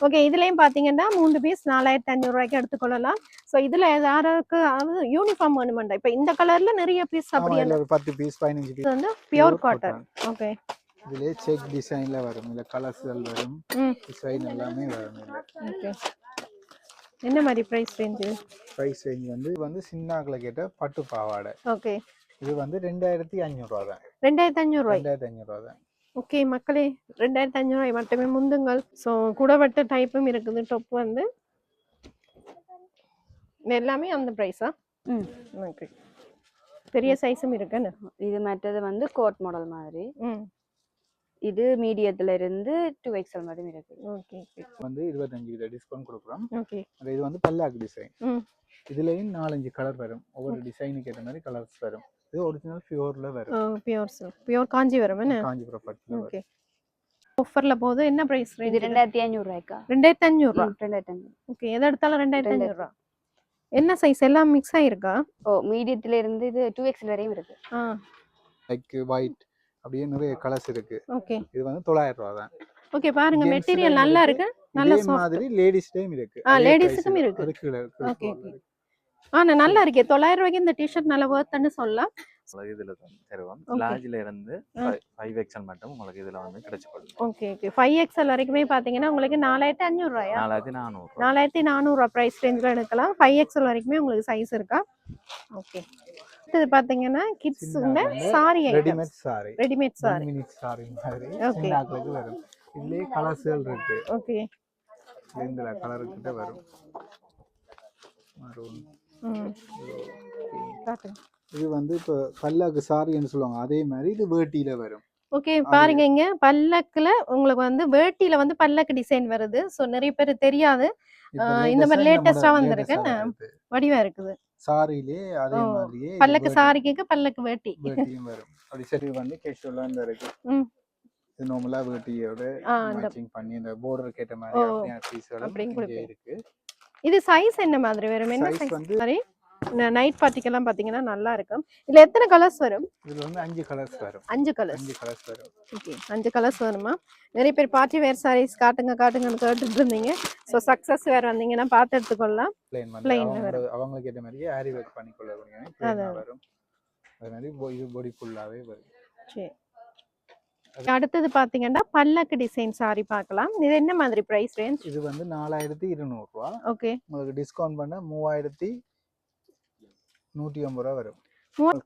Okay, இதுலயும் பாத்தீங்கன்னா 3 piece 4500 ரூபாய்க்கு எடுத்துக்கொள்ளலாம். சோ இதுல யாருக்கு யூனிஃபார்ம் வேணுமெண்டா இப்ப இந்த கலர்ல நிறைய பீஸ் அப்படியே ஒரு 10 பீஸ் 15 பீஸ் வந்து பியூர் காட்டன். ஓகே, இதுலயே செக் டிசைன்ல வரும், இல்ல கலர்ஸ்கள் வரும், டிசைன் எல்லாமே வரும். ஓகே, என்ன மாதிரி பிரைஸ் ரேஞ்ச்? பிரைஸ் ரேஞ்ச் வந்து சின்னாக்களை கேட்ட பட்டு பாவாடை. ஓகே, இது வந்து 2500 ரூபா தான். 2500 ரூபாய். 2500 ரூபா தான். ஓகே மக்களே, 2500 ரூபாய் மட்டுமே முந்துங்கள். ஸோ கூடவட்ட டைப்பும் இருக்குது. டாப் வந்து எல்லாமே அந்த ப்ரைஸா? ஓகே, பெரிய சைஸும் இருக்குன்னு. இது மற்றது வந்து கோட் மாடல் மாதிரி. இது மீடியத்துல இருந்து 2XL மட்டும் இருக்கு. ஓகே, வந்து 25% டிஸ்கவுண்ட் கொடுக்குறோம். ஓகே, இது வந்து பல்லாக் டிசைன். இதுலயும் 4-5 கலர் வரும். ஒவ்வொரு டிசைனுக்கு ஏற்ற மாதிரி கலர்ஸ் வரும். இது ஒரிஜினல் பியூர்ல வரும். பியூர் காஞ்சிபுரம் என்ன? காஞ்சிபுரம் பட்டுல. ஓகே, ஆஃபர்ல போகுது. என்ன பிரைஸ் ரேஞ்ச்? இது 2500 ரூபாய்க்கா? 2500 ரூபாய். 2500. ஓகே, எதை எடுத்தாலும் 2500 ரூபாய். என்ன சைஸ் எல்லாம் மிக்ஸ் ஆயிருக்கா? மீடியத்துல இருந்து இது 2XL வரையும் இருக்கு. லைக் ஒயிட் அப்படியே நிறைய கலர்ஸ் இருக்கு. ஓகே, இது வந்து 900 ரூபாய் தான். ஓகே, பாருங்க மெட்டீரியல் நல்லா இருக்கு. நல்ல சாஃப்ட் மாதிரி லேடீஸ்டேம் இருக்கு. லேடீஸ்க்கும் இருக்கு. ஓகே, நல்லா இருக்கு. 900 ரூபாய்க்கு இந்த டி-ஷர்ட் நல்ல வர்த்னு சொல்லலாம். இதுல தருவோம். லார்ஜ்ல இருந்து 5XL மட்டும் உங்களுக்கு இதுல வந்து கிடைச்சுಕೊಳ್ಳு. ஓகே, ஓகே, 5XL வரைக்குமே பாத்தீங்கன்னா உங்களுக்கு 4500 ரூபாயா? 4400. 4400 ரூபாய் பிரைஸ் ரேஞ்ச்ல எடுக்கலாம். 5XL வரைக்குமே உங்களுக்கு சைஸ் இருக்கா? ஓகே, இது பாத்தீங்கன்னா kids sorry readymade sorry. Readymade sorry. Mini sorry மாதிரி சின்னாக்களுக்கு வரும். இதுலயே கலர்ஸ்கள் இருக்கு. ஓகே, இந்த கலர் கிட்ட வரும். மரூன். இது வந்து இப்ப பல்லக்கு சாரின்னு சொல்லுவாங்க. அதே மாதிரி இது வேட்டியில வரும். ஓகே, பாருங்க இங்க பல்லக்குல உங்களுக்கு வந்து வேட்டியில வந்து பல்லக்கு டிசைன் வருது. சோ நிறைய பேர் தெரியாது. இந்த மாதிரி லேட்டஸ்டா வந்திருக்கு. வடிவா இருக்குது. சாரியிலே அதே மாதிரியே பல்லக்கு சாரிக்கு பல்லக்கு வேட்டியும் வரும். அப்படி சரி வந்து கேஷுவலா இருக்கு. இது நார்மலா வேட்டியோட மேட்சிங் பண்ணி இந்த border கேட்ட மாதிரி அப்படியே பீஸ்கள் இருக்கு. இது சைஸ் என்ன மாதிரி வரும்? என்ன சைஸ் வந்து சரி நைட் பார்ட்டிக்கெல்லாம் பாத்தீங்கன்னா நல்லா இருக்கும். இதுல எத்தனை கலர்ஸ் வரும்? இதுல வந்து 5 கலர்ஸ் வரும். 5 கலர்ஸ் வரும். ஓகே, 5 கலர்ஸ் வருமா? நிறைய பேர் பார்ட்டி வேர் சாரீஸ் காட்டுங்கன்னு கேட்டுட்டு இருந்தீங்க. சோ சக்சஸ் வேர் வந்தீங்கன்னா பார்த்து எடுத்துக்கொள்ளலாம். பிளைன்ல வரும். அவங்களுக்கு ஏத்த மாதிரி ஆரி ஒர்க் பண்ணி கொள்ளலாம். பிளைனா வரும். அதே மாதிரி இது பாடி ஃபுல்லாவே வரும். சரி, அடுத்தது பாத்தீங்கன்னா பல்லக்கு டிசைன் சாரி பார்க்கலாம். இது என்ன மாதிரி பிரைஸ் ரேஞ்ச்? இது வந்து 4200 ரூபாய். ஓகே, உங்களுக்கு டிஸ்கவுண்ட் பண்ண 3150 ரூபாய் வரும்.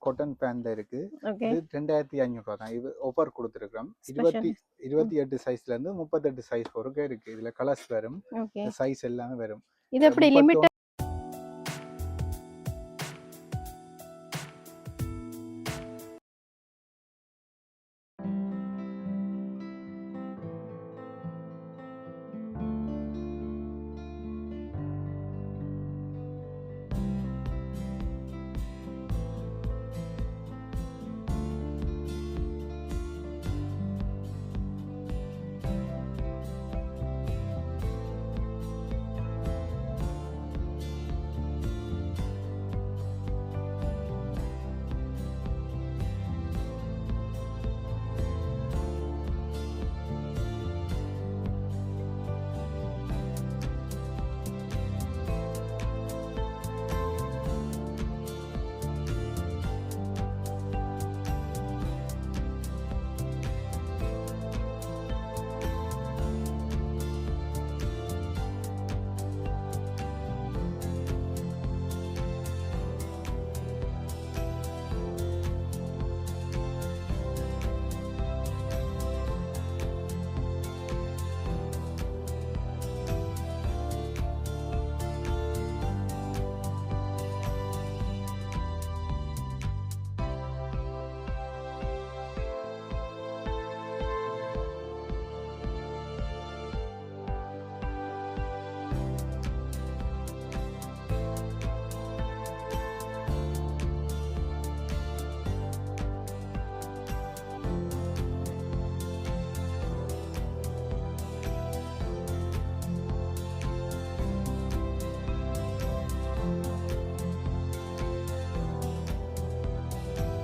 காட்டன் பேண்ட் இருக்கு. இது 2500 ரூபாய் தான். இது ஆஃபர் கொடுத்துருக்கோம். 28 சைஸ்ல இருந்து 38 சைஸ் வரைக்கும் இருக்கு. இதுல கலர்ஸ் வரும். சைஸ் எல்லாமே வரும். இது எப்படி லிமிட்?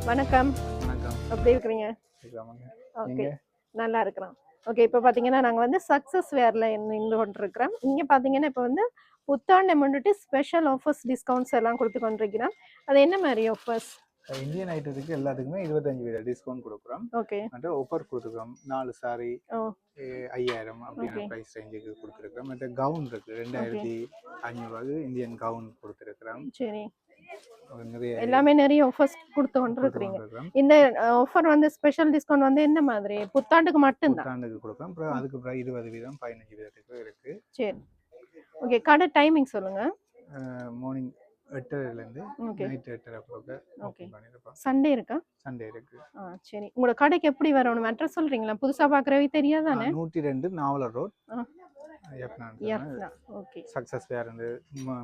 வணக்கம். வணக்கம். எப்படி இருக்கீங்க? இருக்கலாமாங்க? ஓகே, நல்லா இருக்கிறோம். ஓகே, இப்போ பார்த்தீங்கன்னா நாங்கள் வந்து சக்ஸஸ் வேரில் நின்று கொண்டிருக்கிறோம். இங்கே பார்த்தீங்கன்னா இப்போ வந்து புத்தாண்டை முன்னிட்டு ஸ்பெஷல் ஆஃபர்ஸ் டிஸ்கவுண்ட்ஸ் எல்லாம் கொடுத்து கொண்டிருக்கிறோம். அது என்ன மாதிரி ஆஃபர்ஸ்? இந்தியன் ஐட்டத்துக்கு எல்லாத்துக்குமே 25% டிஸ்கவுண்ட் கொடுக்குறோம். ஓகே. மற்ற ஆஃபர் கொடுத்துருக்கோம். 4 சாரி 5000 அப்படிங்கிற ப்ரைஸ் ரேஞ்சுக்கு கொடுத்துருக்கோம். மற்ற கவுன் இருக்கு 2500 இந்தியன் கவுன் கொடுத்துருக்கிறோம். சரி, எல்லாமே நிறைய ஆஃபர்ஸ் கொடுத்து கொண்டிருக்கிறீங்க. இந்த ஆஃபர் வந்து ஸ்பெஷல் டிஸ்கவுண்ட் வந்து என்ன மாதிரி? புத்தாண்டுக்கு மட்டும் தான்? புத்தாண்டுக்கு கொடுக்குறோம். அப்புறம் அதுக்கு 20% 15% இருக்கு. சரி, ஓகே. கடை டைமிங் சொல்லுங்க. மார்னிங் 8:30லேருந்து நைட் 8:30 ஓப்பன் பண்ணிருப்போம். சண்டே இருக்கா? சண்டே இருக்கு. சரி, உங்களோட கடைக்கு எப்படி வரணும்? அட்ரஸ் சொல்றீங்களா? புதுசா பாக்குறவே தெரியாதானே? 102 நாவலர் ரோட். ஓகே. சக்சஸ் வேர் இந்த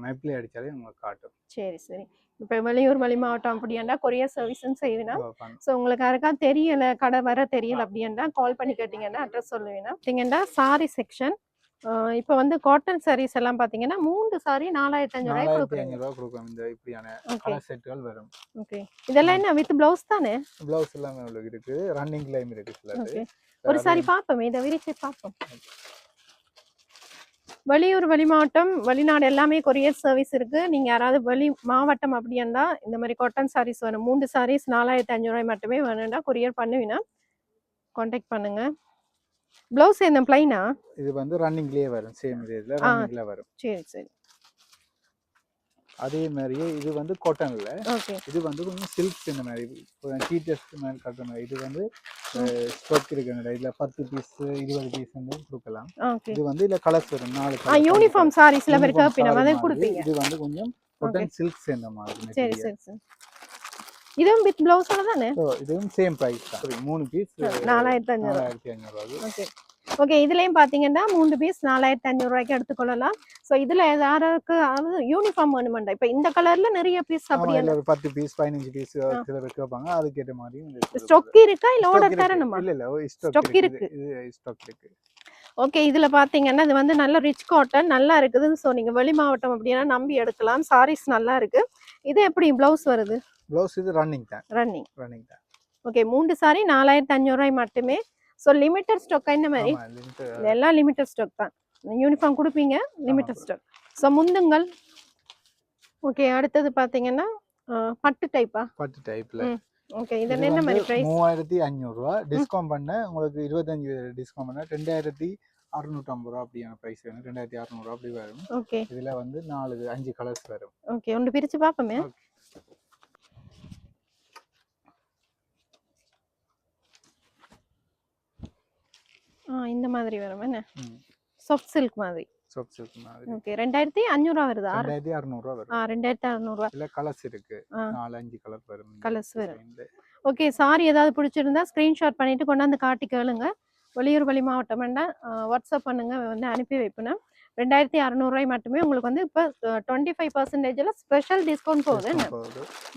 மேப்ல அடிச்சாலே உங்களுக்கு காட்டும். சரி சரி. இப்போ வெளியூர் வெளி மாவட்டம் அப்படின்னா கொரியர் சர்வீஸ்ன்னு செய்வேனா? ஸோ உங்களுக்கு யாருக்கா தெரியல, கடை வர தெரியல அப்படின்னா கால் பண்ணி கேட்டீங்கன்னா அட்ரஸ் சொல்லுவேன்னா. பார்த்தீங்கன்னா சாரி செக்ஷன். இப்போ வந்து காட்டன் சாரீஸ் எல்லாம் பார்த்தீங்கன்னா 3 சாரி 4500 கொடுக்குறோம். இந்த இப்படியான கலர் செட்டுகள் வரும். ஓகே, இதெல்லாம் என்ன வித் ப்ளவுஸ் தானே? ப்ளவுஸ் எல்லாமே உங்களுக்கு இருக்கு. ரன்னிங் லைம் இருக்கு சிலது. ஒரு சாரி பார்ப்போம், இதை விரிச்சு பார்ப்போம். வெளியூர் வெளி மாவட்டம் வெளிநாடு எல்லாமே கொரியர் சர்வீஸ் இருக்கு. நீங்க யாராவது வெளி மாவட்டம் அப்படின்னா இந்த மாதிரி காட்டன் சாரீஸ் வேணும், 3 சாரீஸ் 4500 மட்டுமே வேணும்னா கொரியர் பண்ணுவீங்கன்னா கான்டாக்ட் பண்ணுங்க. ப்ளவுஸ் என்ன பிளைனா? இது வந்து ரன்னிங்லயே வரும். சேம் இதுல ரன்னிங்ல வரும். சரி சரி. அதே மாதிரியே இது வந்து காட்டன்ல. ஓகே. இது வந்து கொஞ்சம் சில்க்ஸ் இந்த மாதிரி டீச்சர்ஸ் மாதிரி கட்டுற மாதிரி. இது வந்து ஸ்டாக் இருக்குங்க. இதுல 10 பீஸ் 20 பீஸ் வந்து கொடுக்கலாம். இது வந்து இல்ல கலர்ஸ் வரும். 4 கலர் யூனிஃபார்ம் சாரீஸ்ல பேருக்கு அப்படினா அதை கொடுப்பீங்க. இது வந்து கொஞ்சம் காட்டன் சில்க்ஸ் இந்த மாதிரி. சரி சரி சரி. இதுவும் வித் ப்ளவுஸோட தானே? இதுவும் சேம் பிரைஸ் தான். 3 பீஸ் 4500. Okay okay. இதுலயும் பாத்தீங்கன்னா 3 பீஸ் 4500 எடுத்துக்கொள்ளலாம். சோ இதுல யாருக்கு யூனிஃபார்ம் வேணும்டா இப்ப இந்த கலர்ல நிறைய பீஸ் அப்படியே 10 பீஸ் 15 பீஸ் சில பேர் கேட்பாங்க. அதுக்கு ஏத்த மாதிரி ஸ்டாக் இருக்கா இல்ல ஆர்டர் தரணுமா? இல்ல ஸ்டாக் இருக்கு. இது ஸ்டாக் இருக்கு. ஓகே. இதுல பாத்தீங்கன்னா இது வந்து நல்ல ரிச் காட்டன் நல்லா இருக்குது. சோ நீங்க வெளி மாவட்டம் அப்படினா நம்பி எடுக்கலாம். சாரீஸ் நல்லா இருக்கு. இது எப்படி ப்ளவுஸ் வருது? ப்ளவுஸ் இது ரன்னிங் தான். ரன்னிங் தான். ஓகே. 3 சாரி 4500 மட்டுமே. சோ லிமிட்டட் ஸ்டாக் என்ன மாதிரி? எல்லாம் லிமிட்டட் ஸ்டாக் தான். யூனிஃபார்ம் கொடுப்பீங்க, லிமிட்டட் ஸ்டாக். சோ முந்துங்கள். ஓகே. அடுத்து பாத்தீங்கன்னா பட்டு டைப்பா? பட்டு டைப்ல. ஓகே. இது என்ன மாதிரி பிரைஸ்? 3500 டிஸ்கவுண்ட் பண்ண உங்களுக்கு 25% டிஸ்கவுண்ட் பண்ண 2650 அப்படியான பிரைஸ் வேணும். 2600 அப்படி வரும். ஓகே. இதுல வந்து 5 கலர்ஸ் வரும். ஓகே. ஒன்று பிரிச்சு பாப்போமே. இந்த மாதிரி வரும் என்ன? சாஃப்ட் சில்க் மாதிரி. சாஃப்ட் சில்க் மாதிரி. ஓகே. 2500 வருதா? 2600 வரும். 2600. இல்ல கலர்ஸ் இருக்கு. 4-5 கலர் வரும். கலர்ஸ் வரும். ஓகே. சாரி ஏதாவது பிடிச்சிருந்தா ஸ்கிரீன்ஷாட் பண்ணிட்டு கொண்டாந்து காட்டி கேளுங்க. வெளியூர் வெளி மாவட்டம்னா வாட்ஸ்அப் பண்ணுங்க, வந்து அனுப்பி வைப்பேன். 2600 மட்டுமே உங்களுக்கு வந்து இப்போ 25%ல ஸ்பெஷல் டிஸ்கவுண்ட் போகுது.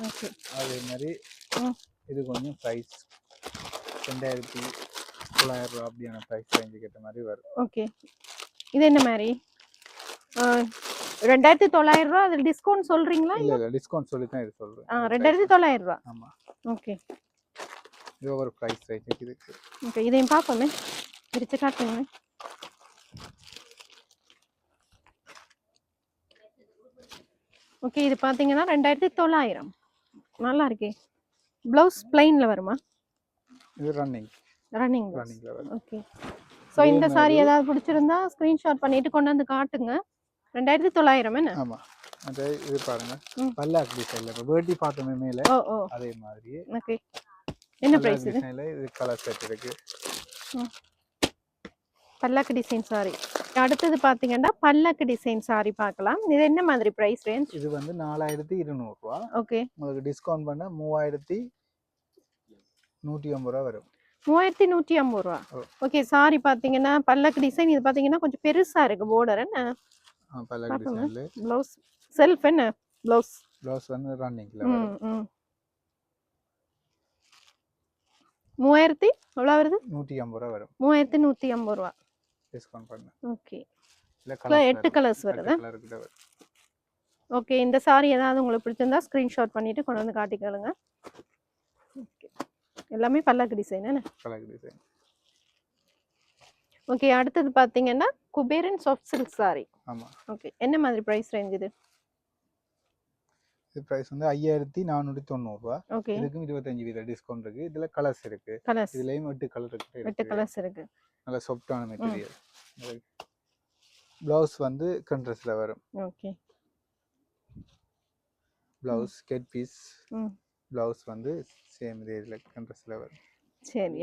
ஓகே. அதே மாதிரி இது கொஞ்சம் பிரைஸ் 2900 அப்படியான பிரைஸ் ரேஞ்சுக்கு ஏற்ற மாதிரி வரும். ஓகே. இது என்ன மாதிரி? 2900 அதில் டிஸ்கவுண்ட் சொல்றீங்களா? இல்ல டிஸ்கவுண்ட் சொல்லி தான் இது சொல்றேன். 2900. ஆமா. ஓகே. இது ஒரு பிரைஸ் ரேஞ்சுக்கு இருக்கு. ஓகே. இதையும் பார்ப்போமே. பிரிச்சு காட்டுங்க. ஓகே. இது பாத்தீங்கன்னா 2900. நல்லா இருக்கே. ப்ளவுஸ் பிளைன்ல வருமா? இது ரன்னிங்ல வரும். ஓகே. சோ இந்த சாரி ஏதாவது பிடிச்சிருந்தா ஸ்கிரீன்ஷாட் பண்ணிட்டு கொண்டு வந்து காட்டுங்க. 2900 என்ன? ஆமா. அது இது பாருங்க. பல்லாக் டிசைன்ல வேட்டி பாத்தமே மேல அதே மாதிரி. ஓகே. என்ன பிரைஸ் இது? இது கலர் செட் இருக்கு. பல்லாக்கு டிசைன் சாரி. அடுத்தது பாத்தீங்கன்னா பல்லாக்கு டிசைன் சாரி பார்க்கலாம். இது என்ன மாதிரி பிரைஸ் ரேஞ்ச்? இது வந்து 4200 ஓகே. உங்களுக்கு டிஸ்கவுண்ட் பண்ண 3150 வரும். 3150. ஓகே. சாரி பாத்தீங்கன்னா பல்லாக்கு டிசைன். இது பாத்தீங்கன்னா கொஞ்சம் பெருசா இருக்கு border என்ன? பல்லாக்கு டிசைன்ல. ப்ளவுஸ் செல்ஃப் என்ன? ப்ளவுஸ் வந்து ரன்னிங்ல வரும். 3000 எவ்வளவு வருது? 150 வரும். 3150 டிஸ்கவுண்ட் பண்ண. ஓகே. இல்ல 8 கலர்ஸ் வருது. ஓகே. இந்த சாரி ஏதாவது உங்களுக்கு பிடிச்சிருந்தா ஸ்கிரீன்ஷாட் பண்ணிட்டு கொண்டு வந்து காட்டிக்கலுங்க. ஓகே. எல்லாமே பல்லாக்கு டிசைன் என்ன? பல்லாக்கு டிசைன். ஓகே, அடுத்தது பாத்தீங்கன்னா குபேரன் சாஃப்ட் சில்க் சாரி. ஆமா. ஓகே, என்ன மாதிரி பிரைஸ் ரேஞ்ச் இது? இது பிரைஸ் வந்து 5490 ரூபாய். ஓகே, இதுக்கும் 25% டிஸ்கவுண்ட் இருக்கு. இதுல கலர்ஸ் இருக்கு. கலர்ஸ் இதுலயும் 8 கலர் இருக்கு. 8 கலர்ஸ் இருக்கு. நல்ல சாஃப்ட்டான மெட்டீரியல். ப்ளவுஸ் வந்து கான்ட்ராஸ்ட்ல வரும். Okay, blouse get piece. ம், ப்ளவுஸ் வந்து சேம் இதே கான்ட்ராஸ்ட்ல வரும். சரி.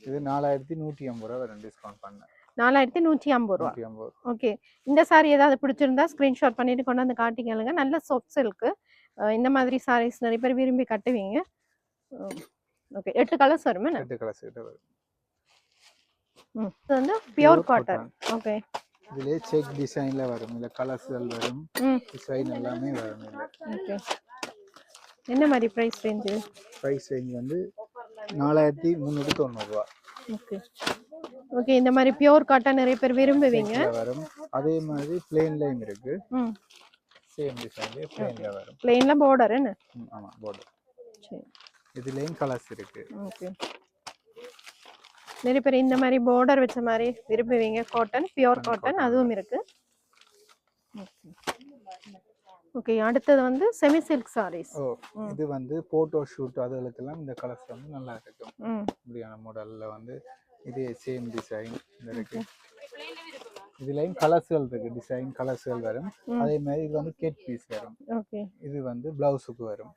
இது 4150 ரூபாய் வரும் டிஸ்கவுண்ட் பண்ண. 4150 ரூபா. 150. ஓகே, இந்த சாரி ஏதாவது பிடிச்சிருந்தா ஸ்கிரீன்ஷாட் பண்ணிட்டு கொண்டு வந்து காட்டிக்கலுங்க. நல்ல சாஃப்ட் சில்க்கு. இந்த மாதிரி சாரீஸ் நிறைய பேர் விரும்பி கட்டுவீங்க. ஓகே, 8 கலர்ஸ் வருமே. 8 கலர்ஸ் கிட்ட வரும். இது வந்து பியூர் காட்டன். ஓகே, இதுலயே செக் டிசைன்ல வரும். இல்ல கலர்ஸ்கள் வரும். டிசைன் எல்லாமே வரும் இல்ல. ஓகே, என்ன மாதிரி பிரைஸ் ரேஞ்ச்? பிரைஸ் ரேஞ்ச் வந்து 4390 ரூபாய். ஓகே, ஓகே, இந்த மாதிரி பியூர் காட்டன் நிறைய பேர் விரும்புவீங்க. வரும். அதே மாதிரி பிளேன்லயும் இருக்கு. சேம் டிசைன்ல பிளேன்ல வரும். பிளேன்ல border என்ன? ஆமா, border. சரி, இதுலயும் கலர்ஸ் இருக்கு. ஓகே, நிறைய பேர் இந்த மாதிரி border வச்ச மாதிரி விரும்புவீங்க. காட்டன், பியூர் காட்டன் அதுவும் இருக்கு. ஓகே, அடுத்தது வந்து செமி சில்க் சாரீஸ். இது வந்து போட்டோ ஷூட் அதுகளுக்கெல்லாம் இந்த கலர்ஸ் வந்து நல்லா இருக்கும். இப்படியான மாடல்ல வந்து இதே சேம் டிசைன் இருக்கு. இதுலயும் கலர்ஸ்கள் இருக்கு. டிசைன் கலர்ஸ்கள் வரும். அதே மாதிரி இது வந்து கெட் பீஸ் வரும். ஓகே, இது வந்து பிளவுஸுக்கு வரும்.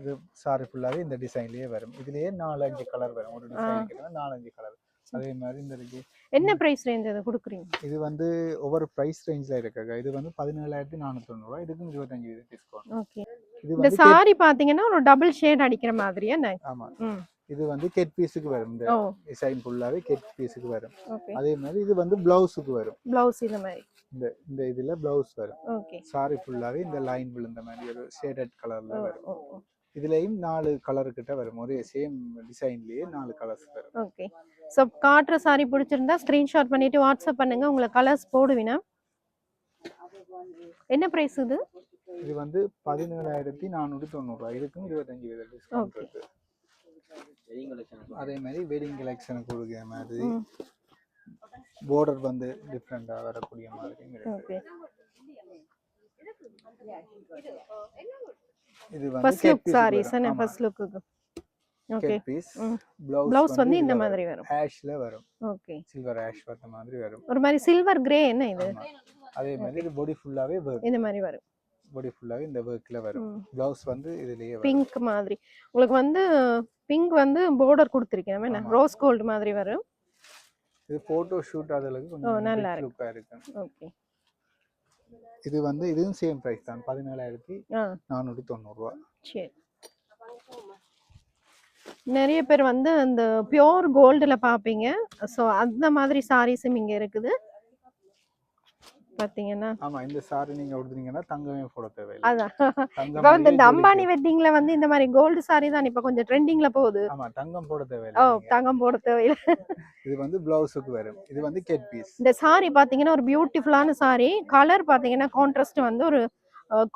இது சாரி ஃபுல்லாவே இந்த டிசைன்லயே வரும். இதுலயே 4-5 கலர் வரும். ஒரு டிசைனுக்கு 4-5 கலர். அதே மாதிரி இந்த இருக்கு. என்ன பிரைஸ் ரேஞ்ச் அது கொடுக்குறீங்க? இது வந்து ஒவ்வொரு பிரைஸ் ரேஞ்ச்ல இருக்குங்க. இது வந்து 17490 ரூபாய். இதுக்கு 25% டிஸ்கவுண்ட். ஓகே, இது இந்த வந்து சாரி பாத்தீங்கன்னா ஒரு டபுள் ஷேட் அடிக்கிற மாதிரியா? ஆமா, இது வந்து கெட் பீஸுக்கு வரும். இந்த டிசைன் ஃபுல்லாவே கெட் பீஸுக்கு வரும். அதே மாதிரி இது வந்து பிளவுஸுக்கு வரும். பிளவுஸ் இந்த மாதிரி இந்த இதுல பிளவுஸ் வரும். ஓகே, சாரி ஃபுல்லாவே இந்த லைன் விழுந்த மாதிரி ஒரு ஷேடட் கலர்ல வரும். இதுலயும் 4 கலர் கிட்ட வரும். ஒரே சேம் டிசைன்லயே 4 கலர்ஸ் வரும். ஓகே, சோ காட்ற சாரி பிடிச்சிருந்தா ஸ்கிரீன்ஷாட் பண்ணிட்டு வாட்ஸ்அப் பண்ணுங்க. உங்களுக்கு கலர்ஸ் போடுவினா. என்ன பிரைஸ் இது? இது வந்து 17490 ரூபாய். இதுக்கும் 25% டிஸ்கவுண்ட் இருக்கு. அதே மாதிரி வெட்டிங் கலெக்ஷன் கொடுக்கிற மாதிரி border வந்து டிஃபரெண்டா வரக்கூடிய மாதிரி இருக்கு. இது வந்து ஃபர்ஸ்ட் லுக் சாரீஸ் என்ன? ஃபர்ஸ்ட் லுக்குக்கு ஓகே, பீஸ் ப்ளவுஸ் வந்து இந்த மாதிரி வரும். ஆஷ்ல வரும். ஓகே, சில்வர் ஆஷ் வர்ற மாதிரி வரும். ஒரு மாதிரி சில்வர் கிரே என்ன இது? அதே மாதிரி இது பாடி ஃபுல்லாவே வர்க். இந்த மாதிரி வரும். பாடி ஃபுல்லாவே இந்த வர்க்ல வரும். ப்ளவுஸ் வந்து இதுலயே வரும். பிங்க் மாதிரி. உங்களுக்கு வந்து பிங்க் வந்து border கொடுத்திருக்கேன். என்ன ரோஸ் கோல்ட் மாதிரி வரும். இது போட்டோ ஷூட் அதெல்லாம் கொஞ்சம் நல்லா லுக்கா இருக்கு. ஓகே, இது வந்து இதுவும் சேம் பிரைஸ் தான். 17490 ரூபாய். சரி. நிறைய பேர் வந்து அந்த பியூர் கோல்டுல பாப்பீங்க. சோ அந்த மாதிரி சாரீஸும் இங்க இருக்குது பாத்தீங்கன்னா. ஆமா, இந்த சாரி நீங்க உடுத்துனீங்கன்னா தங்கமே போட தேவையில்லை. அதான் இப்ப வந்து இந்த அம்பானி வெட்டிங்ல வந்து இந்த மாதிரி கோல்டு சாரி தான் இப்ப கொஞ்சம் ட்ரெண்டிங்ல போகுது. ஆமா, தங்கம் போட தேவையில்லை. தங்கம் போட தேவையில்லை. இது வந்து பிளவுஸுக்கு வரும். இது வந்து கெட் பீஸ். இந்த சாரி பாத்தீங்கன்னா ஒரு பியூட்டிஃபுல்லான சாரி. கலர் பாத்தீங்கன்னா கான்ட்ராஸ்ட் வந்து ஒரு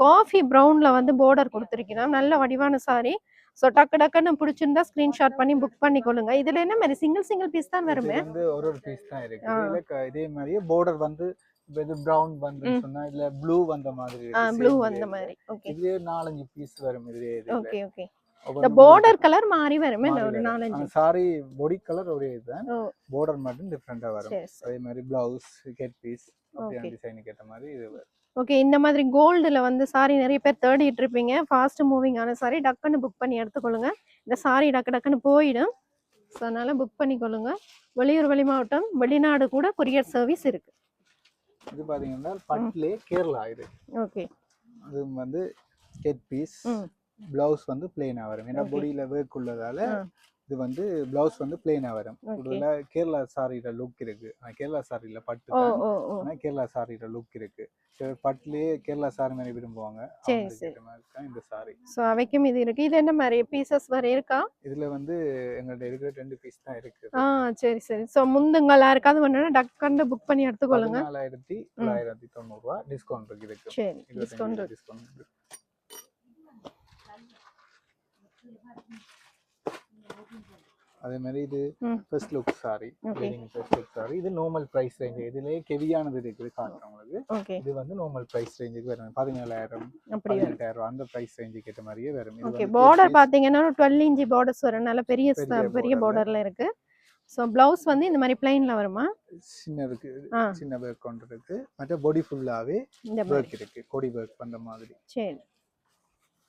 காஃபி பிரவுன்ல வந்து border கொடுத்திருக்கேன். நல்ல வடிவான சாரி. சோ டக்கு டக்குன்னு பிடிச்சிருந்தா ஸ்கிரீன்ஷாட் பண்ணி புக் பண்ணிக்கொள்ளுங்க. இதுல என்ன மாதிரி சிங்கிள் பீஸ் தான் வருமே? இது வந்து ஒரு பீஸ் தான் இருக்கு. இதுல இதே மாதிரியே border வந்து இது பிரவுன் வந்து சொன்னா இல்ல ப்ளூ வந்த மாதிரி இருக்கு. ப்ளூ வந்த மாதிரி. ஓகே, இதுலயே 4-5 பீஸ் வரும். இதுலயே ஓகே, ஓகே. இந்த border கலர் மாறி வருமே ஒரு 4-5. சாரி பாடி கலர் ஒரே இதுதான். border மட்டும் டிஃபரெண்டா வரும். அதே மாதிரி பிளவுஸ் கெட் பீஸ் அப்படியே டிசைனுக்கு ஏத்த மாதிரி இது வரும். ஓகே, இந்த மாதிரி கோல்டுல வந்து சாரி நிறைய பேர் தேடிட்டு இருப்பீங்க. ஃபாஸ்ட் மூவிங் ஆன சாரி டக்குன்னு புக் பண்ணி எடுத்துக்கொள்ளுங்க. இந்த சாரி டக்குன்னு போயிடும். ஸோ அதனால புக் பண்ணிக்கொள்ளுங்க. வெளியூர் வெளி மாவட்டம் வெளிநாடு கூட கொரியர் சர்வீஸ் இருக்கு. இது பாத்தீங்கன்னா பட்லே கேரளா இது. ஓகே, அது வந்து கெட் பீஸ் பிளவுஸ் வந்து பிளெயினா வரும். ஏன்னா பாடியில வர்க் உள்ளதால இது வந்து பிளவுஸ் வந்து பிளெயினா வரும். இதுல கேரளா சாரியோட லுக் இருக்கு. கேரளா சாரியில பட்டு தான். ஆனா கேரளா சாரியோட லுக் இருக்கு. பட்டுலயே கேரளா சாரி மாதிரி விரும்புவாங்க. இந்த சாரி. சோ அவைக்கும் இது இருக்கு. இது என்ன மாதிரி பீசஸ் வர இருக்கா? இதுல வந்து எங்கள்ட்ட இருக்கிற 2 பீஸ் தான் இருக்கு. சரி சரி. சோ முந்துங்களா இருக்காது வேணும்னா டக்குன்னு புக் பண்ணி எடுத்துக்கொள்ளுங்க. 4990 ரூபாய் டிஸ்கவுண்ட் இருக்கு இதுக்கு. சரி, டிஸ்கவுண்ட் இருக்கு. அதே மாதிரி இது ம். First look sorry, Okay. First look sorry. இது நார்மல் பிரைஸ் ரேஞ்ச். இதுலயே ஹெவியானது இருக்குது காட்டுறவங்களுக்கு. ஓகே. இது வந்து நார்மல் பிரைஸ் ரேஞ்சுக்கு வரும். 17,000 அப்படி வரும். 18,000 அந்த பிரைஸ் ரேஞ்சுக்கு ஏற்ற மாதிரியே வரும். இது ஓகே. வந்து பார்டர் பாத்தீங்கன்னா 12 இன்ச் பார்டர்ஸ் வரும். நல்ல பெரிய பெரிய borderல. பார்டர்ல இருக்கு. சோ ப்ளவுஸ் வந்து இந்த மாதிரி பிளைன்ல வருமா? சின்ன இருக்கு, ஆ. சின்ன ஒர்க் கொண்டு இருக்கு. மற்ற பாடி ஃபுல்லாவே இந்த மாதிரி. ஒர்க் இருக்கு, கொடி ஒர்க் பண்ற மாதிரி. சரி.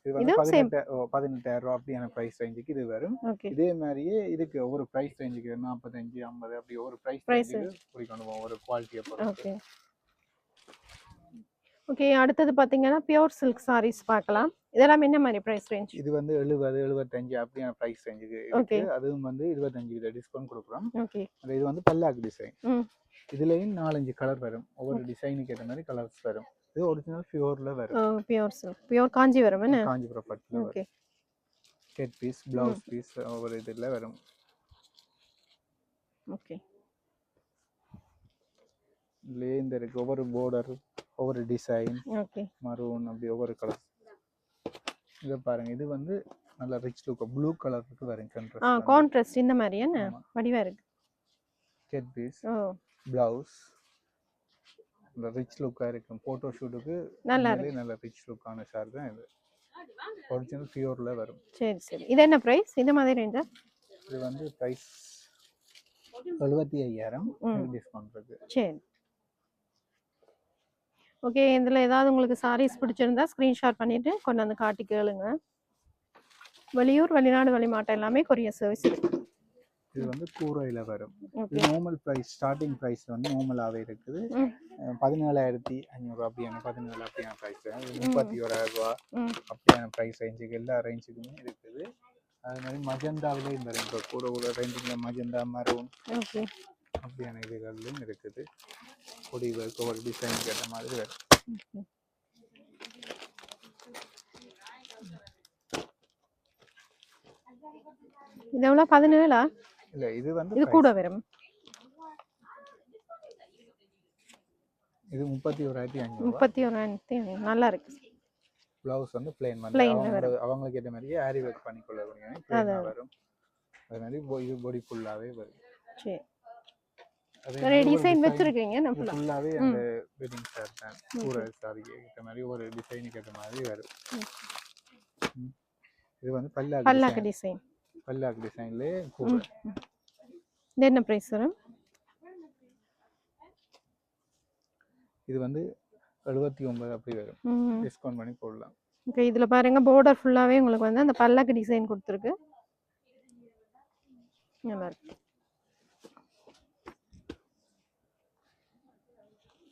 இது வந்து இதுவும் same. 18,000 அப்படியான பிரைஸ் ரேஞ்சுக்கு இது வரும். ஓகே. இதே மாதிரியே இதுக்கு ஒவ்வொரு பிரைஸ் ரேஞ்சுக்கு 45 50 அப்படி ஒரு பிரைஸ் Price ரேஞ்சுக்கு குடிக்கொண்டு போவோம், ஒரு குவாலிட்டியை பொறுத்து. ஓகே. ஓகே, அடுத்தது பாத்தீங்கன்னா பியூர் சில்க் சாரீஸ் பார்க்கலாம். இதெல்லாம் என்ன மாதிரி பிரைஸ் ரேஞ்ச்? இது வந்து 70 75 அப்படியான பிரைஸ் ரேஞ்சுக்கு Okay. இருக்கு. அதுவும் வந்து 25% டிஸ்கவுண்ட் கொடுக்குறோம். ஓகே. இது வந்து பல்லாக் டிசைன். ம். இதுலயும் 4-5 கலர் வரும். ஒவ்வொரு டிசைனுக்கு ஏற்ற மாதிரி கலர்ஸ் வரும். இது ஒரிஜினல் பியூர்ல வரும். பியூர் சில்க், பியூர் காஞ்சிபுரம் என்ன? காஞ்சிபுரம் பட்டுல ஓகே. வரும். கெட் பீஸ், பிளவுஸ் பீஸ் ஒவ்வொரு இதுல வரும். ஓகே. இதுலயே இந்த இருக்கு ஒவ்வொரு border, ஒவ்வொரு டிசைன், ஓகே. மரூன் அப்படி ஒவ்வொரு கலர். இத பாருங்க, இது வந்து நல்ல ரிச் லுக் ப்ளூ கலருக்கு வரும். கான்ட்ராஸ்ட் இந்த மாதிரி என்ன ஆமா. வடிவா இருக்கு. கெட் பீஸ், ஓ, பிளவுஸ் நல்ல ரிச் லுக்கா இருக்கும். போட்டோ ஷூட்டுக்கு நல்லா நல்ல ரிச் லுக்கான ஷார் தான் இது. ஒரிஜினல் பியூர்ல வரும். சரி சரி. இது என்ன பிரைஸ்? இந்த மாதிரி ரேஞ்சா? இது வந்து பிரைஸ் 75,000 டிஸ்கவுண்ட் இருக்கு. சரி. ஓகே, இதுல ஏதாவது உங்களுக்கு சாரீஸ் பிடிச்சிருந்தா ஸ்கிரீன்ஷாட் பண்ணிட்டு கொண்டு வந்து காட்டி கேளுங்க. வெளியூர், வெளிநாடு, வெளிமாட்டம் எல்லாமே கொரியர் சர்வீஸ் இருக்கு. இது வந்து கூரையில வரும். ஓகே. இது நார்மல் பிரைஸ், ஸ்டார்டிங் பிரைஸ் வந்து நார்மலாவே இருக்குது. 17,500 அப்படியான 17 அப்படியான பிரைஸ். 31,000 ரூபாய் அப்படியான பிரைஸ் ரேஞ்சுக்கு எல்லா ரேஞ்சுக்குமே இருக்குது. அது மாதிரி மஜந்தாவிலையும் வரும். இப்போ கூட ரேஞ்சுல மஜந்தா, மரூன் ஓகே. அப்படியான இதுகள்லையும் இருக்குது. கொடி ஒர்க் ஒரு டிசைன் கேட்ட மாதிரி வரும். இது எவ்வளோ? 17? இல்ல, இது வந்து இது கூட வரும். இது 31,500. 31,000 நல்லா இருக்கு. பிளவுஸ் வந்து பிளைன் Plain வந்து வரும். அவங்களுக்கு ஏற்ற மாதிரியே ஆரி ஒர்க் பண்ணிக்கொள்ள முடியும். பிளைனா வரும். அது மாதிரி இது பாடி ஃபுல்லாவே வரும். சரி. அதே நிறைய டிசைன் வச்சிருக்கீங்க நம்ம ஃபுல்லா. ஃபுல்லாவே அந்த வெட்டிங் ஷர்ட் தான். கூரை சாரிக்கு ஏற்ற மாதிரி ஒரு டிசைனுக்கு ஏற்ற மாதிரி வரும். இது வந்து பல்லாக்கு டிசைன். பல்லாக் டிசைன்லயே கூரை. இது என்ன பிரைஸ் வரும்? இது வந்து 79 அப்படி வரும். டிஸ்கவுண்ட் பண்ணி போடலாம். ஓகே, இதுல பாருங்க border ஃபுல்லாவே உங்களுக்கு வந்து அந்த பல்லாக்கு டிசைன் கொடுத்திருக்கு. நல்லா இருக்கு.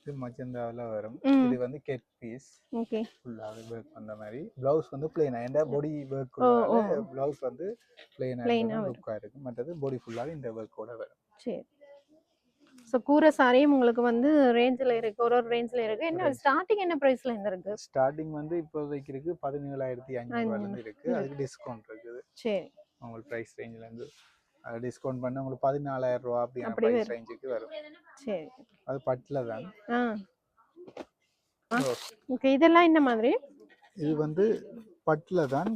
இது மஜந்தாவில் வரும். இது வந்து கெட் பீஸ். ஓகே. ஃபுல்லாவே ஒர்க் பண்ண மாதிரி. பிளவுஸ் வந்து பிளைனா, ஏண்டா பாடி ஒர்க் பிளவுஸ் வந்து பிளைனா லுக்கா இருக்கு. மற்றது பாடி ஃபுல்லாவே இந்த ஒர்க்கோட வரும். சரி. சோ கூரை சாரியும் உங்களுக்கு வந்து ரேஞ்சில இருக்கு, ஒரு ரேஞ்சில இருக்கு. என்ன ஸ்டார்டிங் என்ன பிரைஸ்ல இருந்து இருக்கு? ஸ்டார்டிங் வந்து இப்போதைக்கு இருக்கு 17,500 இருந்து இருக்கு. அதுக்கு டிஸ்கவுண்ட் இருக்குது. சரி. உங்களுக்கு பிரைஸ் ரேஞ்சில இருந்து டிஸ்கவுண்ட் பண்ண உங்களுக்கு 14,000 ரூபாய் அப்படியான பிரைஸ் ரேஞ்சுக்கு வரும். சரி. அது பட்ல தான். ஓகே, இதெல்லாம் என்ன மாதிரி? இது வந்து பட்ல தான்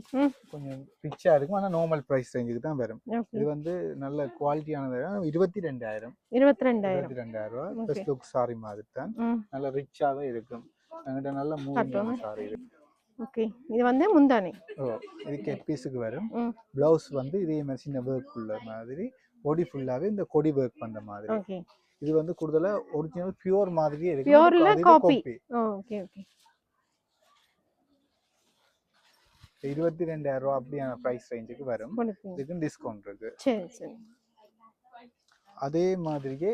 கொஞ்சம் ரிச்சா இருக்கும். ஆனா நார்மல் பிரைஸ் ரேஞ்சுக்கு தான் வரும். இது வந்து நல்ல குவாலிட்டியானது. 22,000 ரூபாய். ஃபர்ஸ்ட் லுக் சாரி மாதிரி தான். நல்ல ரிச்சா தான் இருக்கும். என்கிட்ட நல்ல மூவிங்கான சாரி இருக்கு. ஓகே, இது வந்து முந்தானி. இது கெட் பீஸுக்கு வரும். பிளவுஸ் வந்து இதே மாதிரி சின்ன ஒர்க் உள்ள மாதிரி, பாடி ஃபுல்லாவே இந்த கொடி ஒர்க் பண்ற மாதிரி. ஓகே. இது வந்து கூடுதலா ஒரிஜினல் பியூர் மாதிரியே இருக்கு. பியூர்ல காப்பி. Okay okay. 22,000 ரூபாய் அப்படியான பிரைஸ் ரேஞ்சுக்கு வரும். இதுக்கு டிஸ்கவுண்ட் இருக்கு. சரி சரி. அதே மாதிரியே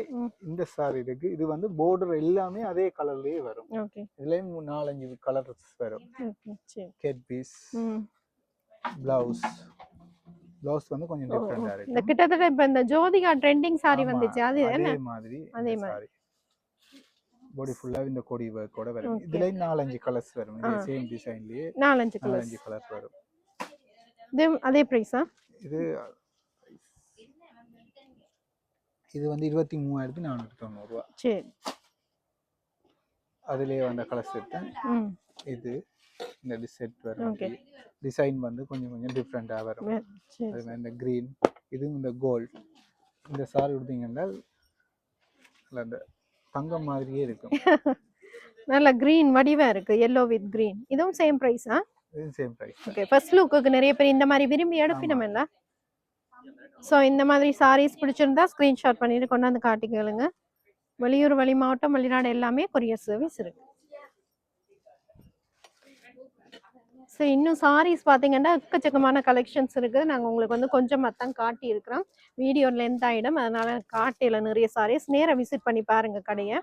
இந்த சாரி இருக்கு. இது வந்து border எல்லாமே அதே கலர்லயே வரும். ஓகே. இதுலயும் 4-5 கலர்ஸ் வரும். ஓகே. சரி. கெட் பீஸ், பிளவுஸ் வந்து கொஞ்சம் டிஃபரண்டா இருக்கு. இந்த கிட்டத்தட்ட இப்ப இந்த ஜோதிகா ட்ரெண்டிங் சாரி வந்துச்சு அது என்ன? அதே மாதிரி சாரி. பாடி ஃபுல்லா இந்த கொடி ஒர்க்கோட வரும். இதுலயும் 4-5 கலர்ஸ் வரும். இதே சேம் டிசைன்லயே 4-5 கலர்ஸ் வரும். இது அதே பிரைஸா? இது வந்து 23,490 ரூபாய். சரி. அதுலயே வந்த கலர்ஸ் எடுத்தேன். இது இந்த செட் வரும். டிசைன் வந்து கொஞ்சம் டிஃபரண்டா வரும். அது மாதிரி இந்த கிரீன், இது இந்த கோல்ட். இந்த சாரி கொடுத்தீங்கன்னா அந்த தங்கம் மாதிரியே இருக்கும். நல்ல கிரீன் வடிவா இருக்கு, yellow with green. இதுவும் சேம் பிரைஸா? இது சேம் பிரைஸ். ஓகே, ஃபர்ஸ்ட் லுக்குக்கு நிறைய பேர் இந்த மாதிரி விரும்பி எடுப்பினோம்ல. ஸோ இந்த மாதிரி சாரீஸ் பிடிச்சிருந்தா ஸ்க்ரீன்ஷாட் பண்ணிட்டு கொண்டாந்து காட்டிக்கலுங்க. வெளியூர், வெளி மாவட்டம், வெளிநாடு எல்லாமே கொரியர் சர்வீஸ் இருக்கு. ஸோ இன்னும் சாரீஸ் பார்த்தீங்கன்னா எக்கச்சக்கமான கலெக்ஷன்ஸ் இருக்குது. நாங்கள் உங்களுக்கு வந்து கொஞ்சமாக தான் காட்டி இருக்கிறோம். வீடியோ லென்த் ஆகிடும், அதனால காட்டையில் நிறைய சாரீஸ். நேராக விசிட் பண்ணி பாருங்க கடையை.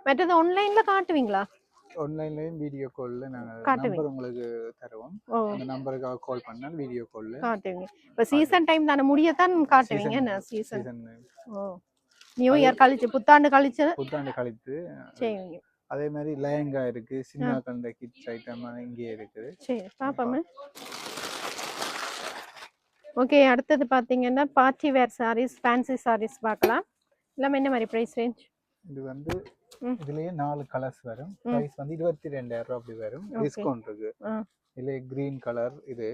மற்றது ஆன்லைனில் காட்டுவீங்களா? ஆன்லைன்லயும் வீடியோ கால்ல நாங்க நம்பர் உங்களுக்கு தருவோம். அந்த நம்பருக்கு கால் பண்ணா வீடியோ கால்ல காட்டுவீங்க. இப்ப சீசன் டைம் தான, முடியத்தான் காட்டுவீங்க. என்ன சீசன்? ஓ, நியூ இயர் கழிச்சு, புத்தாண்டு கழிச்சு செய்வீங்க. அதே மாதிரி லெஹங்கா இருக்கு, சின்ன கண்ட கிட்ஸ் ஐட்டம் இங்கே இருக்குது. சரி, பாப்போமே. ஓகே, அடுத்தது பாத்தீங்கன்னா party wear saris, fancy saris பார்க்கலாம். எல்லாமே என்ன மாதிரி பிரைஸ் ரேஞ்ச்? இது வந்து இதுலயே 4 கலர்ஸ் வரும். பிரைஸ் வந்து 22,000 ரூபாய் அப்படி வரும். டிஸ்கவுண்ட் இருக்கு. இதுல கிரீன் கலர், இது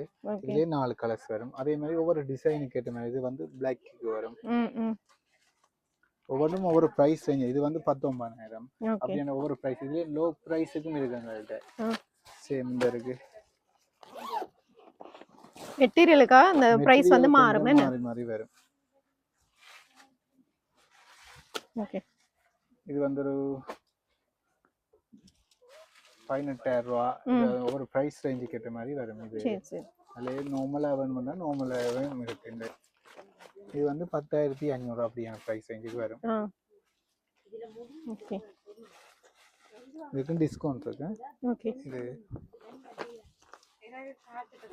இதுலயே 4 கலர்ஸ் வரும். அதே மாதிரி ஒவ்வொரு டிசைனுக்கு ஏற்ற மாதிரி இது வந்து பிளாக் வரும். ஒவ்வொன்றும் ஒவ்வொரு பிரைஸ் ரேஞ்ச். இது வந்து 19,000 அப்படியான ஒவ்வொரு பிரைஸ். இதுலயே லோ பிரைஸுக்கும் இருக்கு எங்கள்கிட்ட. சேம் இந்த இருக்கு. மெட்டீரியலுக்கா அந்த பிரைஸ் வந்து மாறும், மாறி வரும். ஓகே, இது வந்து ஒரு 18,000 ரூபாய். ஒவ்வொரு பிரைஸ் ரேஞ்சுக்கு ஏற்ற மாதிரி வரும். இது அதுல நார்மலா வேணும்னா நார்மலாவும் இருக்கு. இந்த இது வந்து 10,500 ரூபாய் அப்படியான பிரைஸ் ரேஞ்சுக்கு வரும். ஓகே, இதுக்கு டிஸ்கவுண்ட் இருக்கு. ஓகே, இது